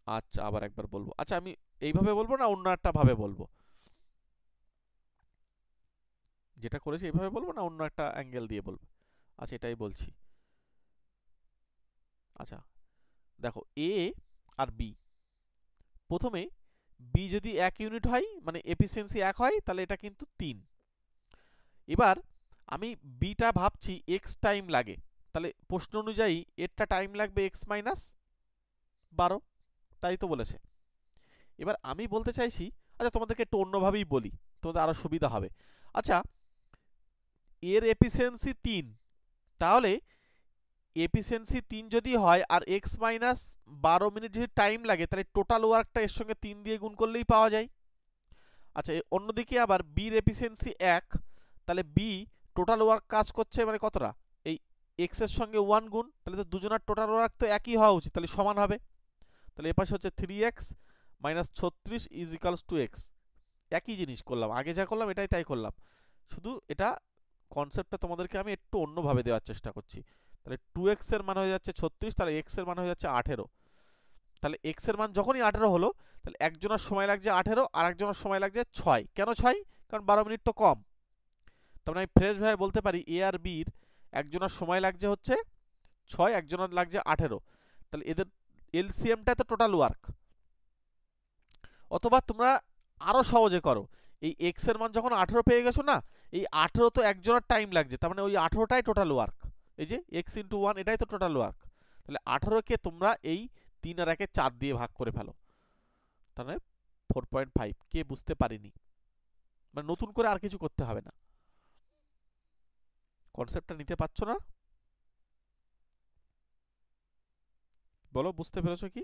Speaker 1: আচ্ছা, আবার একবার বলবো। আচ্ছা, আমি এইভাবে বলবো না অন্য একটা ভাবে বলবো, যেটা করেছি এইভাবে বলবো না অন্য একটা অ্যাঙ্গেল দিয়ে বলবো? আচ্ছা, এটাই বলছি। আচ্ছা, দেখো এ আর বি, প্রথমে বি যদি 1 ইউনিট হয় মানে এফিসিয়েন্সি 1 হয়, তাহলে এটা কিন্তু 3। এবার আমি বিটা ভাবছি এক্স টাইম লাগে, তাহলে প্রশ্ন অনুযায়ী এরটা টাইম লাগবে এক্স মাইনাস 12, তাই তো বলেছে। এবার আমি বলতে চাইছি, আচ্ছা তোমাদেরকে একটু অন্যভাবেই বলি, তোমাদের আরো সুবিধা হবে। আচ্ছা, এর এফিসিয়েন্সি 3, তাহলে এফিসিয়েন্সি 3 যদি হয় আর এক্স মাইনাস 12 মিনিট যদি টাইম লাগে, তাহলে টোটাল ওয়ার্কটা এর সঙ্গে 3 দিয়ে গুণ করলেই পাওয়া যায়। আচ্ছা, অন্যদিকে আবার বির এফিসিয়েন্সি 1, তাহলে বি টোটাল ওয়ার্ক কাজ করছে মানে কতটা, এই এক্স এর সঙ্গে 1 গুণ, তাহলে তো দুজনের টোটাল ওয়ার্ক তো একই হওয়া উচিত, তাহলে সমান হবে। তাহলে এ পাশে হচ্ছে 3x minus 36 is equals two x, একই জিনিস করলাম, আগে যা করলাম এটাই তাই করলাম, শুধু এটা কনসেপ্টটা তোমাদেরকে আমি একটু অন্যভাবে দেওয়ার চেষ্টা করছি। তাহলে 2x এর মান হয়ে যাচ্ছে 36, তাহলে x এর মান হয়ে যাচ্ছে 18। তাহলে x এর মান যখনই 18 হলো, তাহলে একজনের সময় লাগছে 18 আর একজনের সময় লাগছে 6। কেন 6? কারণ 12 মিনিট তো কম। তার মানে আমি ফ্রেশ ভাবে বলতে পারি এ আর বির একজনের সময় লাগছে হচ্ছে 6, একজনের লাগছে 18, তাহলে এদের এলসিএমটা তো টোটাল ওয়ার্ক। অথবা তোমরা আরো সহজে করো, এই এক্স এর মান যখন 18 পেয়ে গেছো না, এই 18 তো একজনের টাইম লাগছে, তার মানে ওই 18টাই টোটাল ওয়ার্ক, এই যে এক্স ইন্টু 1 এটাই তো টোটাল ওয়ার্ক। তাহলে 18 কে তোমরা এই 3 আর 1 4 দিয়ে ভাগ করে ফেলো, তার মানে 4.5। কে বুঝতে পারিনি, মানে নতুন করে আর কিছু করতে হবে না। কনসেপ্টটা নিতে পারছো না? বলো, বুঝতে পেরেছো কি?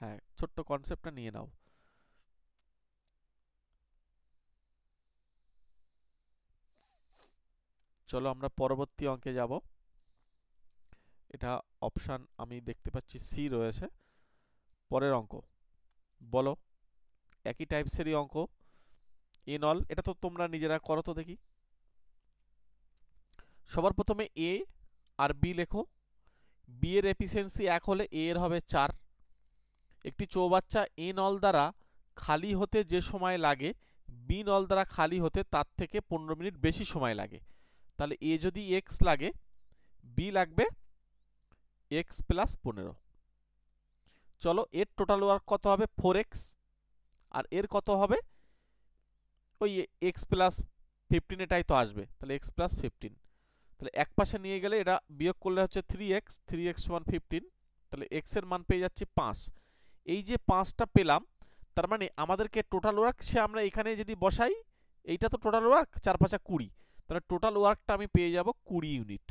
Speaker 1: হ্যাঁ, ছোট্ট কনসেপ্টটা নিয়ে নাও। চলো আমরা পরবর্তী অঙ্কে যাব। এটা অপশান আমি দেখতে পাচ্ছি সি রয়েছে। পরের অঙ্ক বলো, একই টাইপসেরই অঙ্ক, এন অল, এটা তো তোমরা নিজেরা করো তো দেখি। সবার প্রথমে এ আর বি লেখো। বি এর এফিসিয়েন্সি 1 হলে এ এর হবে 4। একটি চৌবাচ্চা এ নল দ্বারা খালি হতে যে সময় লাগে বি নল দ্বারা খালি হতে তার থেকে 15 মিনিট বেশি সময় লাগে। তাহলে এ যদি এক্স লাগে, বি লাগবে এক্স প্লাস 15। চলো, এর টোটাল ওয়ার্ক কত হবে, 4x, আর এর কত হবে ওই এক্স প্লাস 15, এটাই তো আসবে, তাহলে এক্স প্লাস 15। তাহলে এক পাশে নিয়ে গেলে এটা বিয়োগ করলে হচ্ছে 3x সমান 15, তাহলে এক্স এর মান পেয়ে যাচ্ছি 5। এই যে 5টা পেলাম, তার মানে আমাদেরকে টোটাল ওয়ার্ক সে আমরা এখানে যদি বসাই, এইটা তো টোটাল ওয়ার্ক 4 5 20, তাহলে টোটাল ওয়ার্কটা আমি পেয়ে যাব 20 ইউনিট।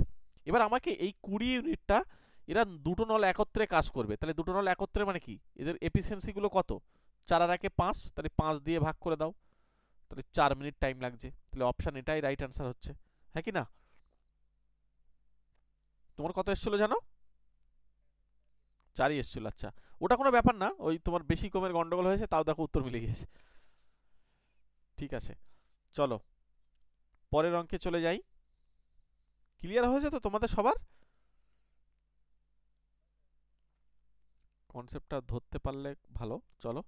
Speaker 1: এবার আমাকে এই 20 ইউনিটটা, এরা দুটো নল একত্রে কাজ করবে, তাহলে দুটো নল একত্রে মানে কি, এদের এফিসিয়েন্সি গুলো কত, 4 আর 1 5, তাহলে 5 দিয়ে ভাগ করে দাও, তাহলে 4 মিনিট টাইম লাগছে। তাহলে অপশন এটাই রাইট অ্যান্সার হচ্ছে, হ্যাঁ কি না? তোমার কত এসেছিল জানো? 4ই এসেছিল। আচ্ছা, ওটা কোনো ব্যাপার না, ওই তোমার বেশি কমের গন্ডগোল হয়েছে, তাও দেখো উত্তর মিলে গিয়েছে। ঠিক আছে, চলো পরের অঙ্কে চলে যাই। ক্লিয়ার হয়েছে তো তোমাদের সবার? কনসেপ্টটা ধরতে পারলে ভালো। চলো,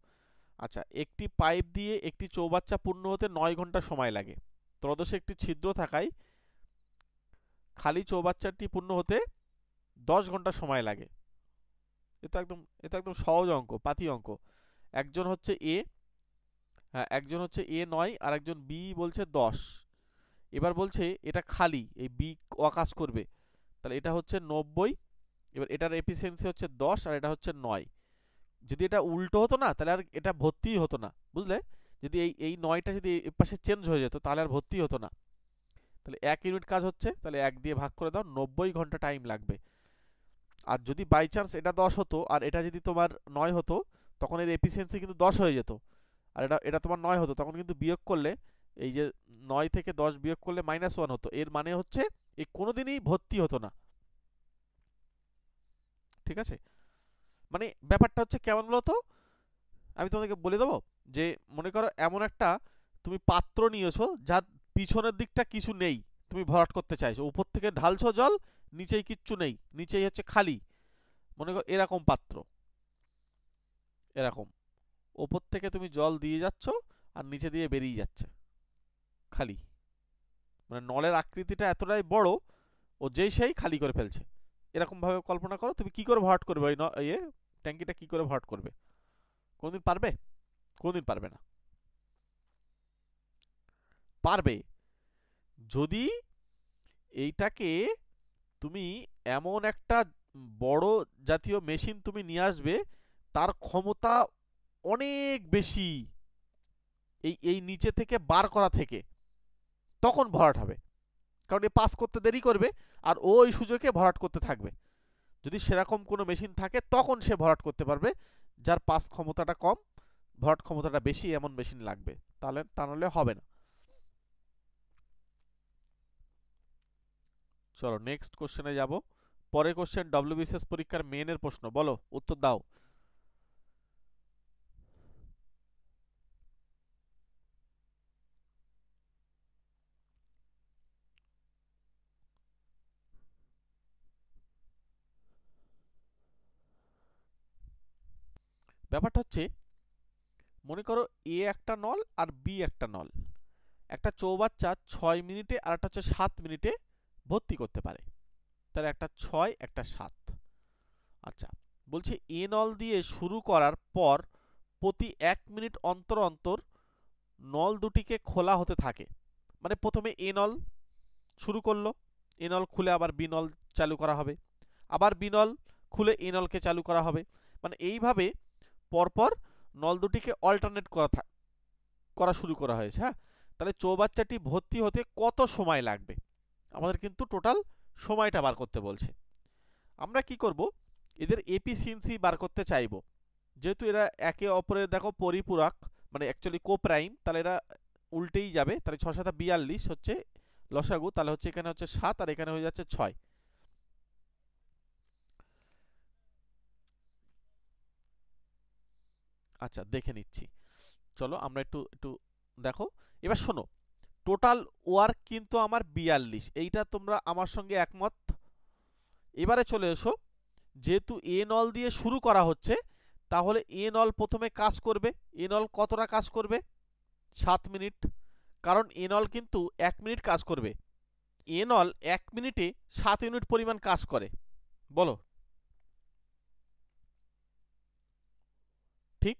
Speaker 1: আচ্ছা, একটি পাইপ দিয়ে একটি চৌবাচ্চা পূর্ণ হতে 9 ঘন্টা সময় লাগে। ত্রয়োদশে একটি ছিদ্র থাকায় খালি চৌবাচ্চাটি পূর্ণ হতে 10 ঘন্টা সময় লাগে। এ তো একদম সহজ অঙ্ক, পাতি অঙ্ক। একজন হচ্ছে এ, হ্যাঁ একজন হচ্ছে এ 9 আর একজন বি বলছে 10। এবার বলছে এটা খালি, এই বি কাজ করবে, তাহলে এটা হচ্ছে 90। এবার এটার এফিসিয়েন্সি হচ্ছে 10 আর এটা হচ্ছে 9। যদি এটা উল্টো হতো না তাহলে আর এটা ভর্তিই হতো না, বুঝলে? যদি এই 9টা যদি এই পাশে চেঞ্জ হয়ে যেত তাহলে আর ভর্তি হতো না। তাহলে 1 ইউনিট কাজ হচ্ছে, তাহলে 1 দিয়ে ভাগ করে দাও, 90 ঘন্টা টাইম লাগবে। আর যদি বাই চান্স এটা 10 হতো আর এটা যদি তোমার 9 হতো, তখন এর এফিসিয়েন্সি কিন্তু 10 হয়ে যেত। আর এটা এটা তোমার 9 হতো, তখন কিন্তু বিয়োগ করলে এই যে 9 থেকে 10 বিয়োগ করলে -1 হতো। এর মানে হচ্ছে এই কোনোদিনই ভর্তি হতো না। ঠিক আছে, মানে ব্যাপারটা হচ্ছে কেমন বলো তো, আমি তোমাদেরকে বলে দেবো যে মনে করো এমন একটা তুমি পাত্র নিয়েছো যার পিছনের দিকটা কিছু নেই, তুমি ভরাট করতে চাইছো, উপর থেকে ঢালছো জল, নিচেই কিচ্ছু নেই, নিচেই হচ্ছে খালি। মনে করো এরকম পাত্র, এরকম ওপর থেকে তুমি জল দিয়ে যাচ্ছ আর নিচে দিয়ে বেরিয়ে যাচ্ছে খালি, মানে নলের আকৃতিটা এতটাই বড়, ও যেই সেই খালি করে ফেলছে। এরকম ভাবে কল্পনা করো, তুমি কি করে ভরাট করবে ওই ট্যাঙ্কিটা, কি করে ভরাট করবে? কোনদিন পারবে? কোনদিন পারবে না। পারবে যদি এইটাকে তুমি এমন একটা বড় জাতীয় মেশিন তুমি নিয়ে আসবে, তার ক্ষমতা অনেক বেশি এই এই নিচে থেকে বার করা থেকে, তখন ভরাট হবে। কারণ এ পাস করতে দেরি করবে আর ওই সুযোগে ভরাট করতে থাকবে। যদি সেরকম কোনো মেশিন থাকে তখন সে ভরাট করতে পারবে। যার পাস ক্ষমতাটা কম, ভরাট ক্ষমতাটা বেশি, এমন মেশিন লাগবে, তাহলে তা নাহলে হবে না। চলো নেক্সট কোশ্চেনে যাব। পরের কোশ্চেন ডব্লিউবিসিএস পরীক্ষার মেনের প্রশ্ন, বলো উত্তর দাও। ব্যাপারটা হচ্ছে মনে করো এ একটা নল আর বি একটা নল, একটা চৌবাচ্চা 6 মিনিটে আর একটা হচ্ছে 7 মিনিটে ভর্তি করতে পারে। তাহলে একটা 6 একটা 7। আচ্ছা, বলছে এ নল দিয়ে শুরু করার পর প্রতি 1 মিনিট অন্তর অন্তর নল দুটিকে খোলা হতে থাকে। মানে প্রথমে এ নল শুরু করলো, এ নল খুলে আবার বি নল চালু করা হবে, আবার বি নল খুলে এ নলকে চালু করা হবে। মানে এইভাবে পরপর নল দুটিকে অল্টারনেট করা শুরু করা হয়েছে। হ্যাঁ, তাহলে চৌবাচ্চাটি ভর্তি হতে কত সময় লাগবে? আমাদের কিন্তু টোটাল সময়টা বার করতে বলছে। আমরা কি করব, এদের এফিসিয়েন্সি বার করতে চাইবো। যেহেতু এরা একে অপরের দেখো পরিপূরক, মানে অ্যাকচুয়ালি কোপ্রাইম, তাহলে এরা উল্টেই যাবে। তাহলে 6 7 42 হচ্ছে লসাগু, তাহলে হচ্ছে এখানে হচ্ছে 7 আর এখানে হয়ে যাচ্ছে 6। আচ্ছা দেখে নিচ্ছি, চলো আমরা একটু একটু দেখো। এবার শোনো, টোটাল ওয়ার্ক কিন্তু আমার 42, এইটা তোমরা আমার সঙ্গে একমত। এবারে চলে এসো, যেহেতু এ নল দিয়ে শুরু করা হচ্ছে, তাহলে এ নল প্রথমে কাজ করবে। এ নল কতটা কাজ করবে? 7 মিনিট। কারণ এ নল কিন্তু 1 মিনিট কাজ করবে। এ নল 1 মিনিটে 7 ইউনিট পরিমাণ কাজ করে, বলো ঠিক?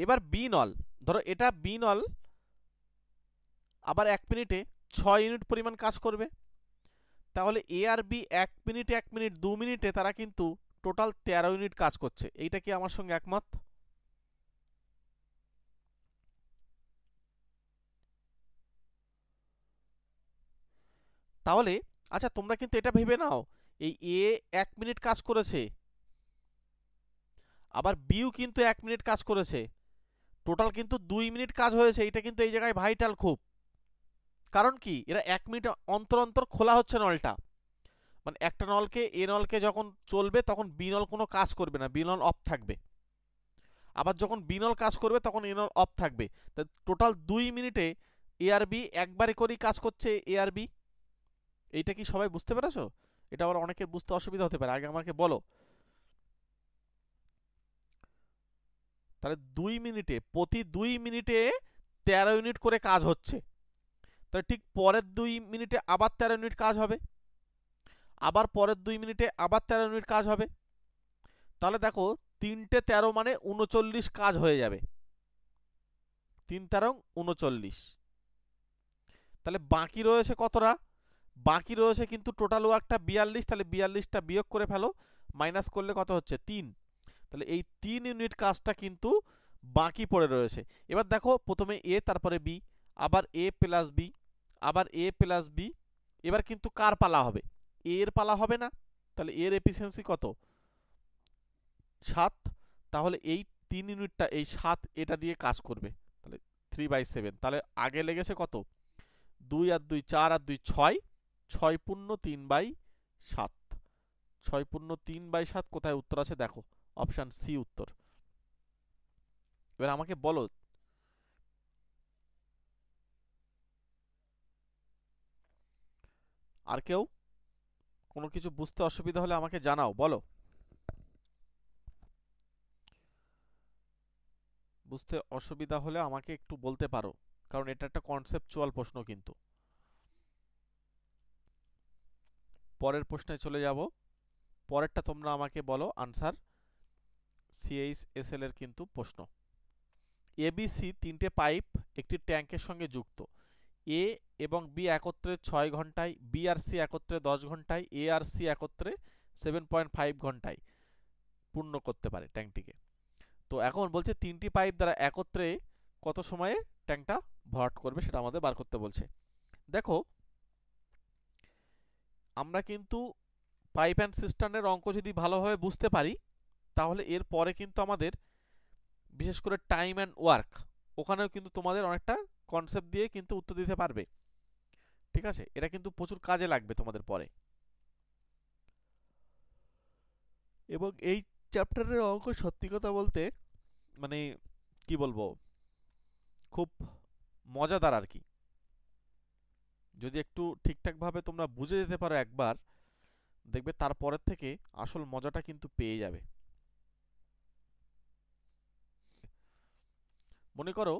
Speaker 1: এবার বি নল, ধরো এটা বি নল আবার 1 মিনিটে 6 ইউনিট পরিমাণ কাজ করবে। তাহলে এ আর বি 1 মিনিট 1 মিনিট 2 মিনিটে তারা কিন্তু টোটাল 13 ইউনিট কাজ করছে। এইটা কি আমার সঙ্গে একমত? তাহলে আচ্ছা তোমরা কিন্তু এটা ভেবে নাও, এই এ 1 মিনিট কাজ করেছে, আবার বিও কিন্তু 1 মিনিট কাজ করেছে, টোটাল কিন্তু 2 মিনিট কাজ হয়েছে। এটা কিন্তু এই জায়গায় ভাইটাল খুব। কারণ কি, এরা 1 মিনিট অন্তর অন্তর খোলা হচ্ছে নলটা। মানে একটা নলকে, এ নলকে যখন চলবে তখন বি নল কোনো কাজ করবে না, বি নল অফ থাকবে। আবার যখন বি নল কাজ করবে তখন এ নল অফ থাকবে। তা টোটাল 2 মিনিটে এ আর বি একবারে করেই কাজ করছে এ আর বি। এইটা কি সবাই বুঝতে পেরেছো? এটা আবার অনেকের বুঝতে অসুবিধা হতে পারে, আগে আমাকে বলো। তাহলে 2 মিনিটে, প্রতি 2 মিনিটে 13 ইউনিট করে কাজ হচ্ছে। তাহলে ঠিক পরের 2 মিনিটে আবার 13 ইউনিট কাজ হবে, আবার পরের 2 মিনিটে আবার 13 ইউনিট কাজ হবে। তাহলে দেখো, 3 × 13 মানে 39 কাজ হয়ে যাবে। 3 × 13 = 39। তাহলে বাকি রয়েছে কতটা? বাকি রয়েছে কিন্তু টোটাল ওয়ার্কটা 42। তাহলে 42টা বিয়োগ করে ফেলো, মাইনাস করলে কত হচ্ছে? 3। তাহলে এই 3 ইউনিট কাজটা কিন্তু বাকি পড়ে রয়েছে। এবার দেখো, প্রথমে এ, তারপরে বি, আবার এ প্লাস বি, আবার এ প্লাস বি। এবার কিন্তু কার পালা হবে? এর পালা হবে না? তাহলে এর এফিসিয়েন্সি কত? 7। তাহলে এই 3 ইউনিটটা, এই 7 এটা দিয়ে কাজ করবে। তাহলে 3/7। তাহলে আগে লেগেছে কত? 2 আর 2 4 আর 2 6, 6 পূর্ণ 3/7। 6 পূর্ণ 3/7 কোথায় উত্তর আছে দেখো, অপশন সি উত্তর। এবার আমাকে বলো, আর কেউ কোনো কিছু বুঝতে অসুবিধা হলে আমাকে জানাও, বলো। বুঝতে অসুবিধা হলে আমাকে একটু বলতে পারো, কারণ এটা একটা কনসেপচুয়াল প্রশ্ন কিন্তু। পরের প্রশ্নে চলে যাব। পরেরটা তোমরা আমাকে বলো আনসার। সিএইচএসএল এর কিন্তু প্রশ্ন। এবিসি 3টে পাইপ একটি ট্যাঙ্কের সঙ্গে যুক্ত। এ এবং বি একত্রে 6 ঘন্টায়, বি আর সি একত্রে 10 ঘন্টায়, এ আর সি একত্রে 7.5 ঘন্টায় পূর্ণ করতে পারে ট্যাঙ্কটিকে। তো এখন বলছে 3টি পাইপ দ্বারা একত্রে কত সময়ে ট্যাঙ্কটা ভরাট করবে, সেটা আমাদের বার করতে বলছে। দেখো, আমরা কিন্তু পাইপ অ্যান্ড সিস্টেমের অঙ্ক যদি ভালোভাবে বুঝতে পারি, তাহলে এর পরে কিন্তু আমাদের বিশেষ করে টাইম অ্যান্ড ওয়ার্ক, ওখানেও কিন্তু তোমাদের অনেকটা কনসেপ্ট দিয়ে কিন্তু উত্তর দিতে পারবে। ঠিক আছে, এটা কিন্তু প্রচুর কাজে লাগবে তোমাদের পরে। এবং এই চ্যাপ্টারের অঙ্ক সত্যি কথা বলতে মানে কি বলবো, খুব মজাদার আর কি। যদি একটু ঠিকঠাকভাবে তোমরা বুঝে যেতে পারো একবার, দেখবে তারপরের থেকে আসল মজাটা কিন্তু পেয়ে যাবে। মনে করো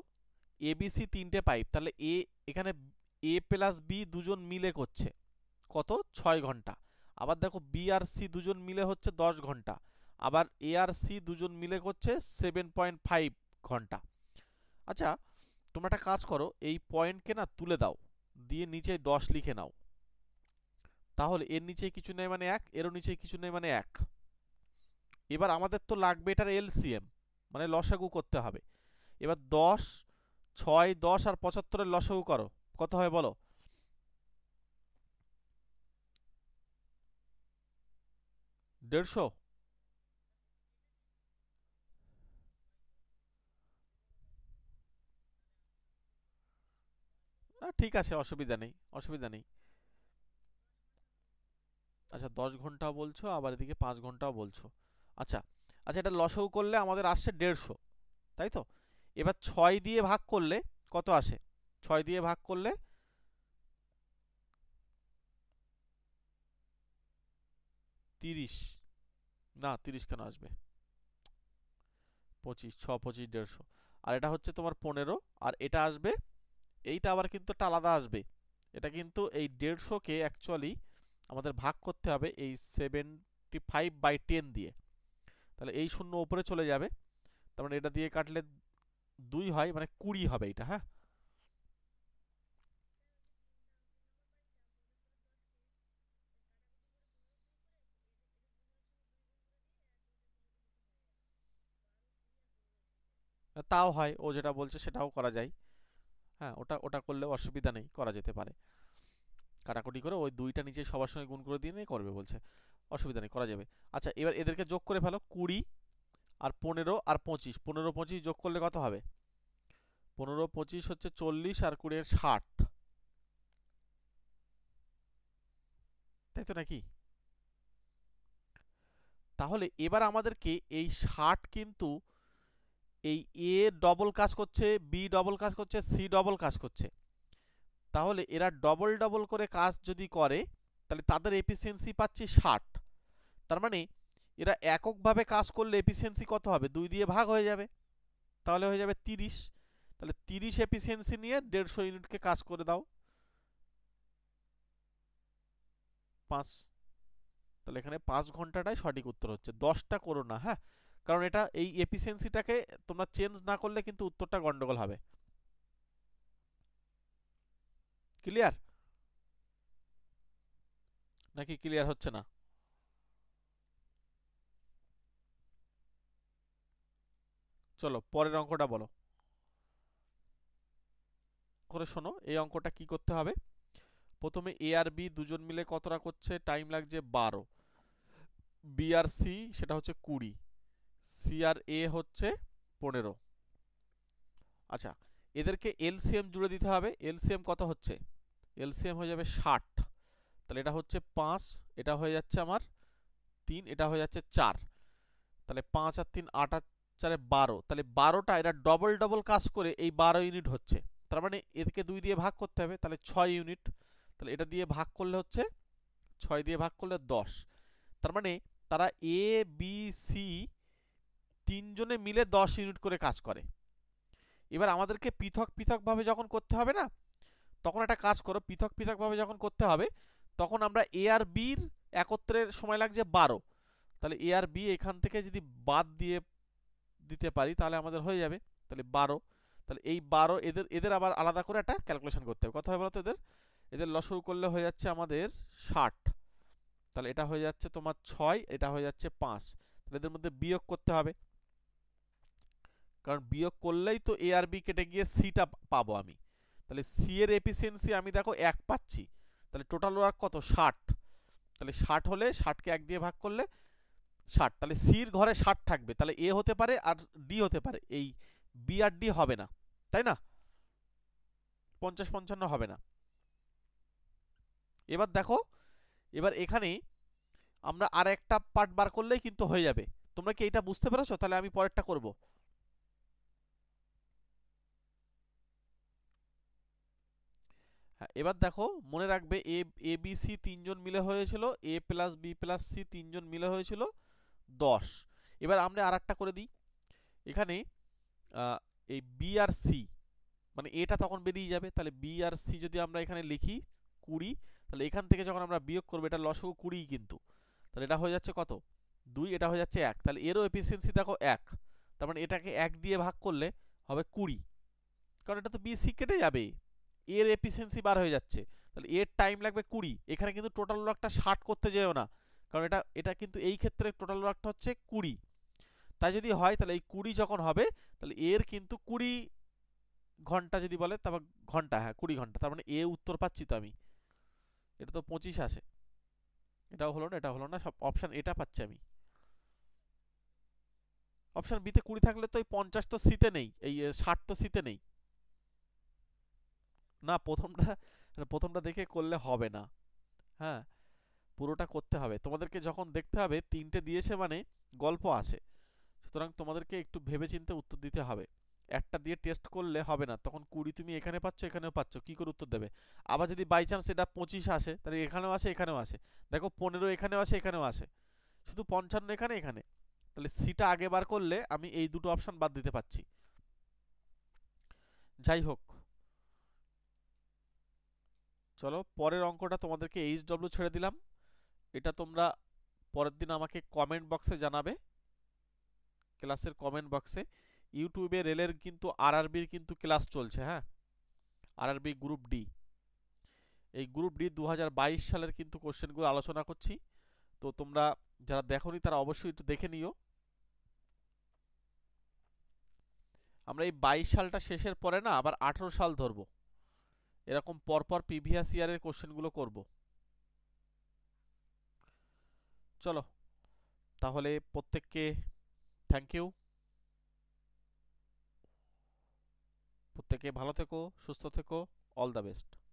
Speaker 1: এবিসি 3টে পাইপ, তাহলে এখানে এ প্লাস বি দুজন মিলে করছে কত? 6 ঘন্টা। আবার দেখো, বি আর সি দুজন মিলে হচ্ছে 10 ঘন্টা। আবার এ আর সি দুজন মিলে করছে 7.5 ঘন্টা। আচ্ছা, তোমরা একটা কাজ করো, এই পয়েন্টকে না তুলে দাও, দিয়ে নিচে 10 লিখে নাও। তাহলে এর নিচে কিছু নেই মানে 1, এরও নিচে কিছু নেই মানে 1। এবার আমাদের তো লাগবে এটার এলসিএম, মানে লসাগু করতে হবে। এবার 10, 6, 10 আর 75-এর লসাগু করো, কত হয় বলো? 150। ঠিক আছে, অসুবিধা নেই, অসুবিধা নেই। আচ্ছা, 10 ঘন্টা বলছো, আবার এদিকে 5 ঘন্টাও বলছো। আচ্ছা, আচ্ছা, এটা লসাগু করলে আমাদের আসছে 150, তাই তো? এবার 6 দিয়ে ভাগ করলে কত আসে? 6 দিয়ে ভাগ করলে 30। না, 30 কেন আসবে? 25, 6, 25, 150। আর এটা হচ্ছে তোমার 15, আর এটা আসবে, এইটা আবার কিন্তু একটা আলাদা আসবে। এটা কিন্তু এই 150-কে অ্যাকচুয়ালি আমাদের ভাগ করতে হবে এই 75/10 দিয়ে। তাহলে এই শূন্য উপরে চলে যাবে, তার মানে এটা দিয়ে কাটলে 2 হয়, মানে 20 হবে এটা। হ্যাঁ, তাও হয়, ও যেটা বলছে সেটাও করা যায়। হ্যাঁ, ওটা ওটা করলেও অসুবিধা নেই, করা যেতে পারে। কাটাকুটি করে ওই দুইটা নিচে সবার সঙ্গে গুণ করে দিয়ে নিয়ে করবে বলছে, অসুবিধা নেই, করা যাবে। আচ্ছা এবার এদেরকে যোগ করে ফেলো, 20 আর 15 আর 25, 15 25 যোগ করলে কত হবে? 15 25 হচ্ছে 40 আর 20 60, তাই তো নাকি? তাহলে এবার আমাদেরকে এই 60 কিন্তু এই এ ডবল কাজ করছে, বি ডবল কাজ করছে, সি ডবল কাজ করছে। তাহলে এরা ডবল ডবল করে কাজ যদি করে তাহলে তাদের এফিসিয়েন্সি পাচ্ছি 60। তার মানে এরা এককভাবে কাজ করলে এফিসিয়েন্সি কত হবে? 2 দিয়ে ভাগ হয়ে যাবে, তাহলে হয়ে যাবে 30। তাহলে 30 এফিসিয়েন্সি নিয়ে 150 ইউনিটকে কাজ করে দাও 5। তাহলে এখানে 5 ঘন্টাটাই সঠিক উত্তর হচ্ছে, 10টা করো না, হ্যাঁ, কারণ এটা এই এফিসিয়েন্সিটাকে তোমরা চেঞ্জ না করলে কিন্তু উত্তরটা গন্ডগোল হবে। ক্লিয়ার নাকি ক্লিয়ার হচ্ছে না? চলো পরের অঙ্কটা বলো করে শোনো। এই অঙ্কটা কি করতে হবে? প্রথমে এ আর বি দুজন মিলে কতটা করছে, টাইম লাগছে 12, বি আর সি সেটা হচ্ছে 20, সি আর এ হচ্ছে 15। আচ্ছা এদেরকে এলসিএম জুড়ে দিতে হবে। এলসিএম কত হচ্ছে? এলসিএম হয়ে যাবে 60। তাহলে এটা হচ্ছে 5, এটা হয়ে যাচ্ছে আমার 3, এটা হয়ে যাচ্ছে 4। তাহলে 5 আর 3 8 আর 4 12, তাহলে 12টা এরা ডবল ডবল কাজ করে এই 12 ইউনিট হচ্ছে। তার মানে এদেরকে 2 দিয়ে ভাগ করতে হবে, তাহলে 6 ইউনিট। তাহলে এটা দিয়ে ভাগ করলে হচ্ছে 6 দিয়ে ভাগ করলে 10। তার মানে তারা এ বি সি তিনজনে মিলে 10 ইউনিট করে কাজ করে। এবার আমাদেরকে পৃথক পৃথকভাবে যখন করতে হবে না, তখন একটা কাজ করো, পৃথক পৃথকভাবে যখন করতে হবে তখন আমরা এ আর বির একত্রের সময় লাগছে 12। তাহলে এ আর বি এখান থেকে যদি বাদ দিয়ে দিতে পারি তাহলে আমাদের হয়ে যাবে, তাহলে 12। তাহলে এই 12 এদের এদের আবার আলাদা করে একটা ক্যালকুলেশন করতে হবে। কত হয় বলো তো? এদের এদের লসগু করলে হয়ে যাচ্ছে আমাদের 60। তাহলে এটা হয়ে যাচ্ছে তোমার 6, এটা হয়ে যাচ্ছে 5। তাহলে এদের মধ্যে বিয়োগ করতে হবে, কারণ বিয়োগ করলেই তো এ আর বি কেটে গিয়ে সিটা পাবো আমি। তাহলে সি এর এফিসিয়েন্সি আমি দেখো 1 পাচ্ছি, তাহলে টোটাল ওয়ার্ক কত? 60। তাহলে 60 হলে 60কে 1 দিয়ে ভাগ করলে 60, তাহলে সির ঘরে 60 থাকবে, তাহলে এ হতে পারে আর ডি হতে পারে, এই বি আর ডি হবে না, তাই না? 50-55 হবে না। এবার দেখো, এবার এখানে আমরা আর একটা পার্ট বার করলেই কিন্তু হয়ে যাবে। তোমরা কি এটা বুঝতে পেরেছো? তাহলে আমি পরেরটা করব। হ্যাঁ এবার দেখো, মনে রাখবে এ এ বি সি তিনজন মিলে হয়েছিল, এ প্লাস বি প্লাস সি তিনজন মিলে হয়েছিল 10। এবার আমরা আর একটা করে দিই এখানে, এই বি আর সি মানে এটা তখন বেরিয়ে যাবে। তাহলে বি আর সি যদি আমরা এখানে লিখি 20, তাহলে এখান থেকে যখন আমরা বিয়োগ করবো এটা লসগু 20 কিন্তু, তাহলে এটা হয়ে যাচ্ছে কত? 2, এটা হয়ে যাচ্ছে 1। তাহলে এরও এফিসিয়েন্সি দেখো 1। তার মানে এটাকে 1 দিয়ে ভাগ করলে হবে 20, কারণ এটা তো বি সি কেটে যাবে, এর এফিসিয়েন্সি বার হয়ে যাচ্ছে। তাহলে এর টাইম লাগবে 20। এখানে কিন্তু টোটাল ওয়ার্কটা 60 করতে যেও না, কারণ এটা এটা কিন্তু এই ক্ষেত্রে টোটাল ওয়ার্কটা হচ্ছে 20। তাই যদি হয় তাহলে এই 20 যখন হবে তাহলে এর কিন্তু 20 ঘন্টা যদি বলে, তারপর ঘন্টা, হ্যাঁ 20 ঘন্টা। তার মানে এ উত্তর পাচ্ছি তো আমি, এটা তো 25 আসে, এটাও হলো না, এটা হলো না, সব অপশন এটা পাচ্ছি আমি। অপশন বিতে 20 থাকলে তো এই 50 তো সিতে নেই, এই 60 তো সিতে নেই না। প্রথমটা দেখে করলে হবে না, হ্যাঁ পুরোটা করতে হবে। তোমাদেরকে যখন দেখতে হবে 3টে দিয়েছে মানে গল্প আছে, সুতরাং তোমাদেরকে একটু ভেবেচিন্তে উত্তর দিতে হবে। একটা দিয়ে টেস্ট করলে হবে না, তখন 20 তুমি এখানে পাচ্ছ এখানেও পাচ্ছ, কি করে উত্তর দেবে? আবার যদি বাই চান্স এটা 25 আসে তাহলে এখানেও আসে এখানেও আসে, দেখো 15 এখানেও আসে এখানেও আসে, শুধু 55 এখানে এখানে, তাহলে সিটা আগে বার করলে আমি এই দুটো অপশন বাদ দিতে পাচ্ছি। যাই হোক, চলো পরের অঙ্কটা তোমাদেরকে এইচ ডব্লিউ ছেড়ে দিলাম। এটা তোমরা পরের দিন আমাকে কমেন্ট বক্সে জানাবে, ক্লাসের কমেন্ট বক্সে। ইউটিউবে রেলের কিন্তু আরআরবির কিন্তু ক্লাস চলছে, হ্যাঁ আরআরবি গ্রুপ ডি। এই গ্রুপ ডি 2022 সালের কিন্তু কোশ্চেনগুলো আলোচনা করছি, তো তোমরা যারা দেখোনি তারা অবশ্যই একটু দেখে নিও। আমরা এই 22 সালটা শেষের পরে না আবার 18 সাল ধরবো, এরকম পরপর প্রিভিয়াস ইয়ারের কোশ্চেনগুলো করব। চলো তাহলে প্রত্যেককে থ্যাংক ইউ। প্রত্যেকে ভালো থেকো, সুস্থ থেকো, অল দ্য বেস্ট।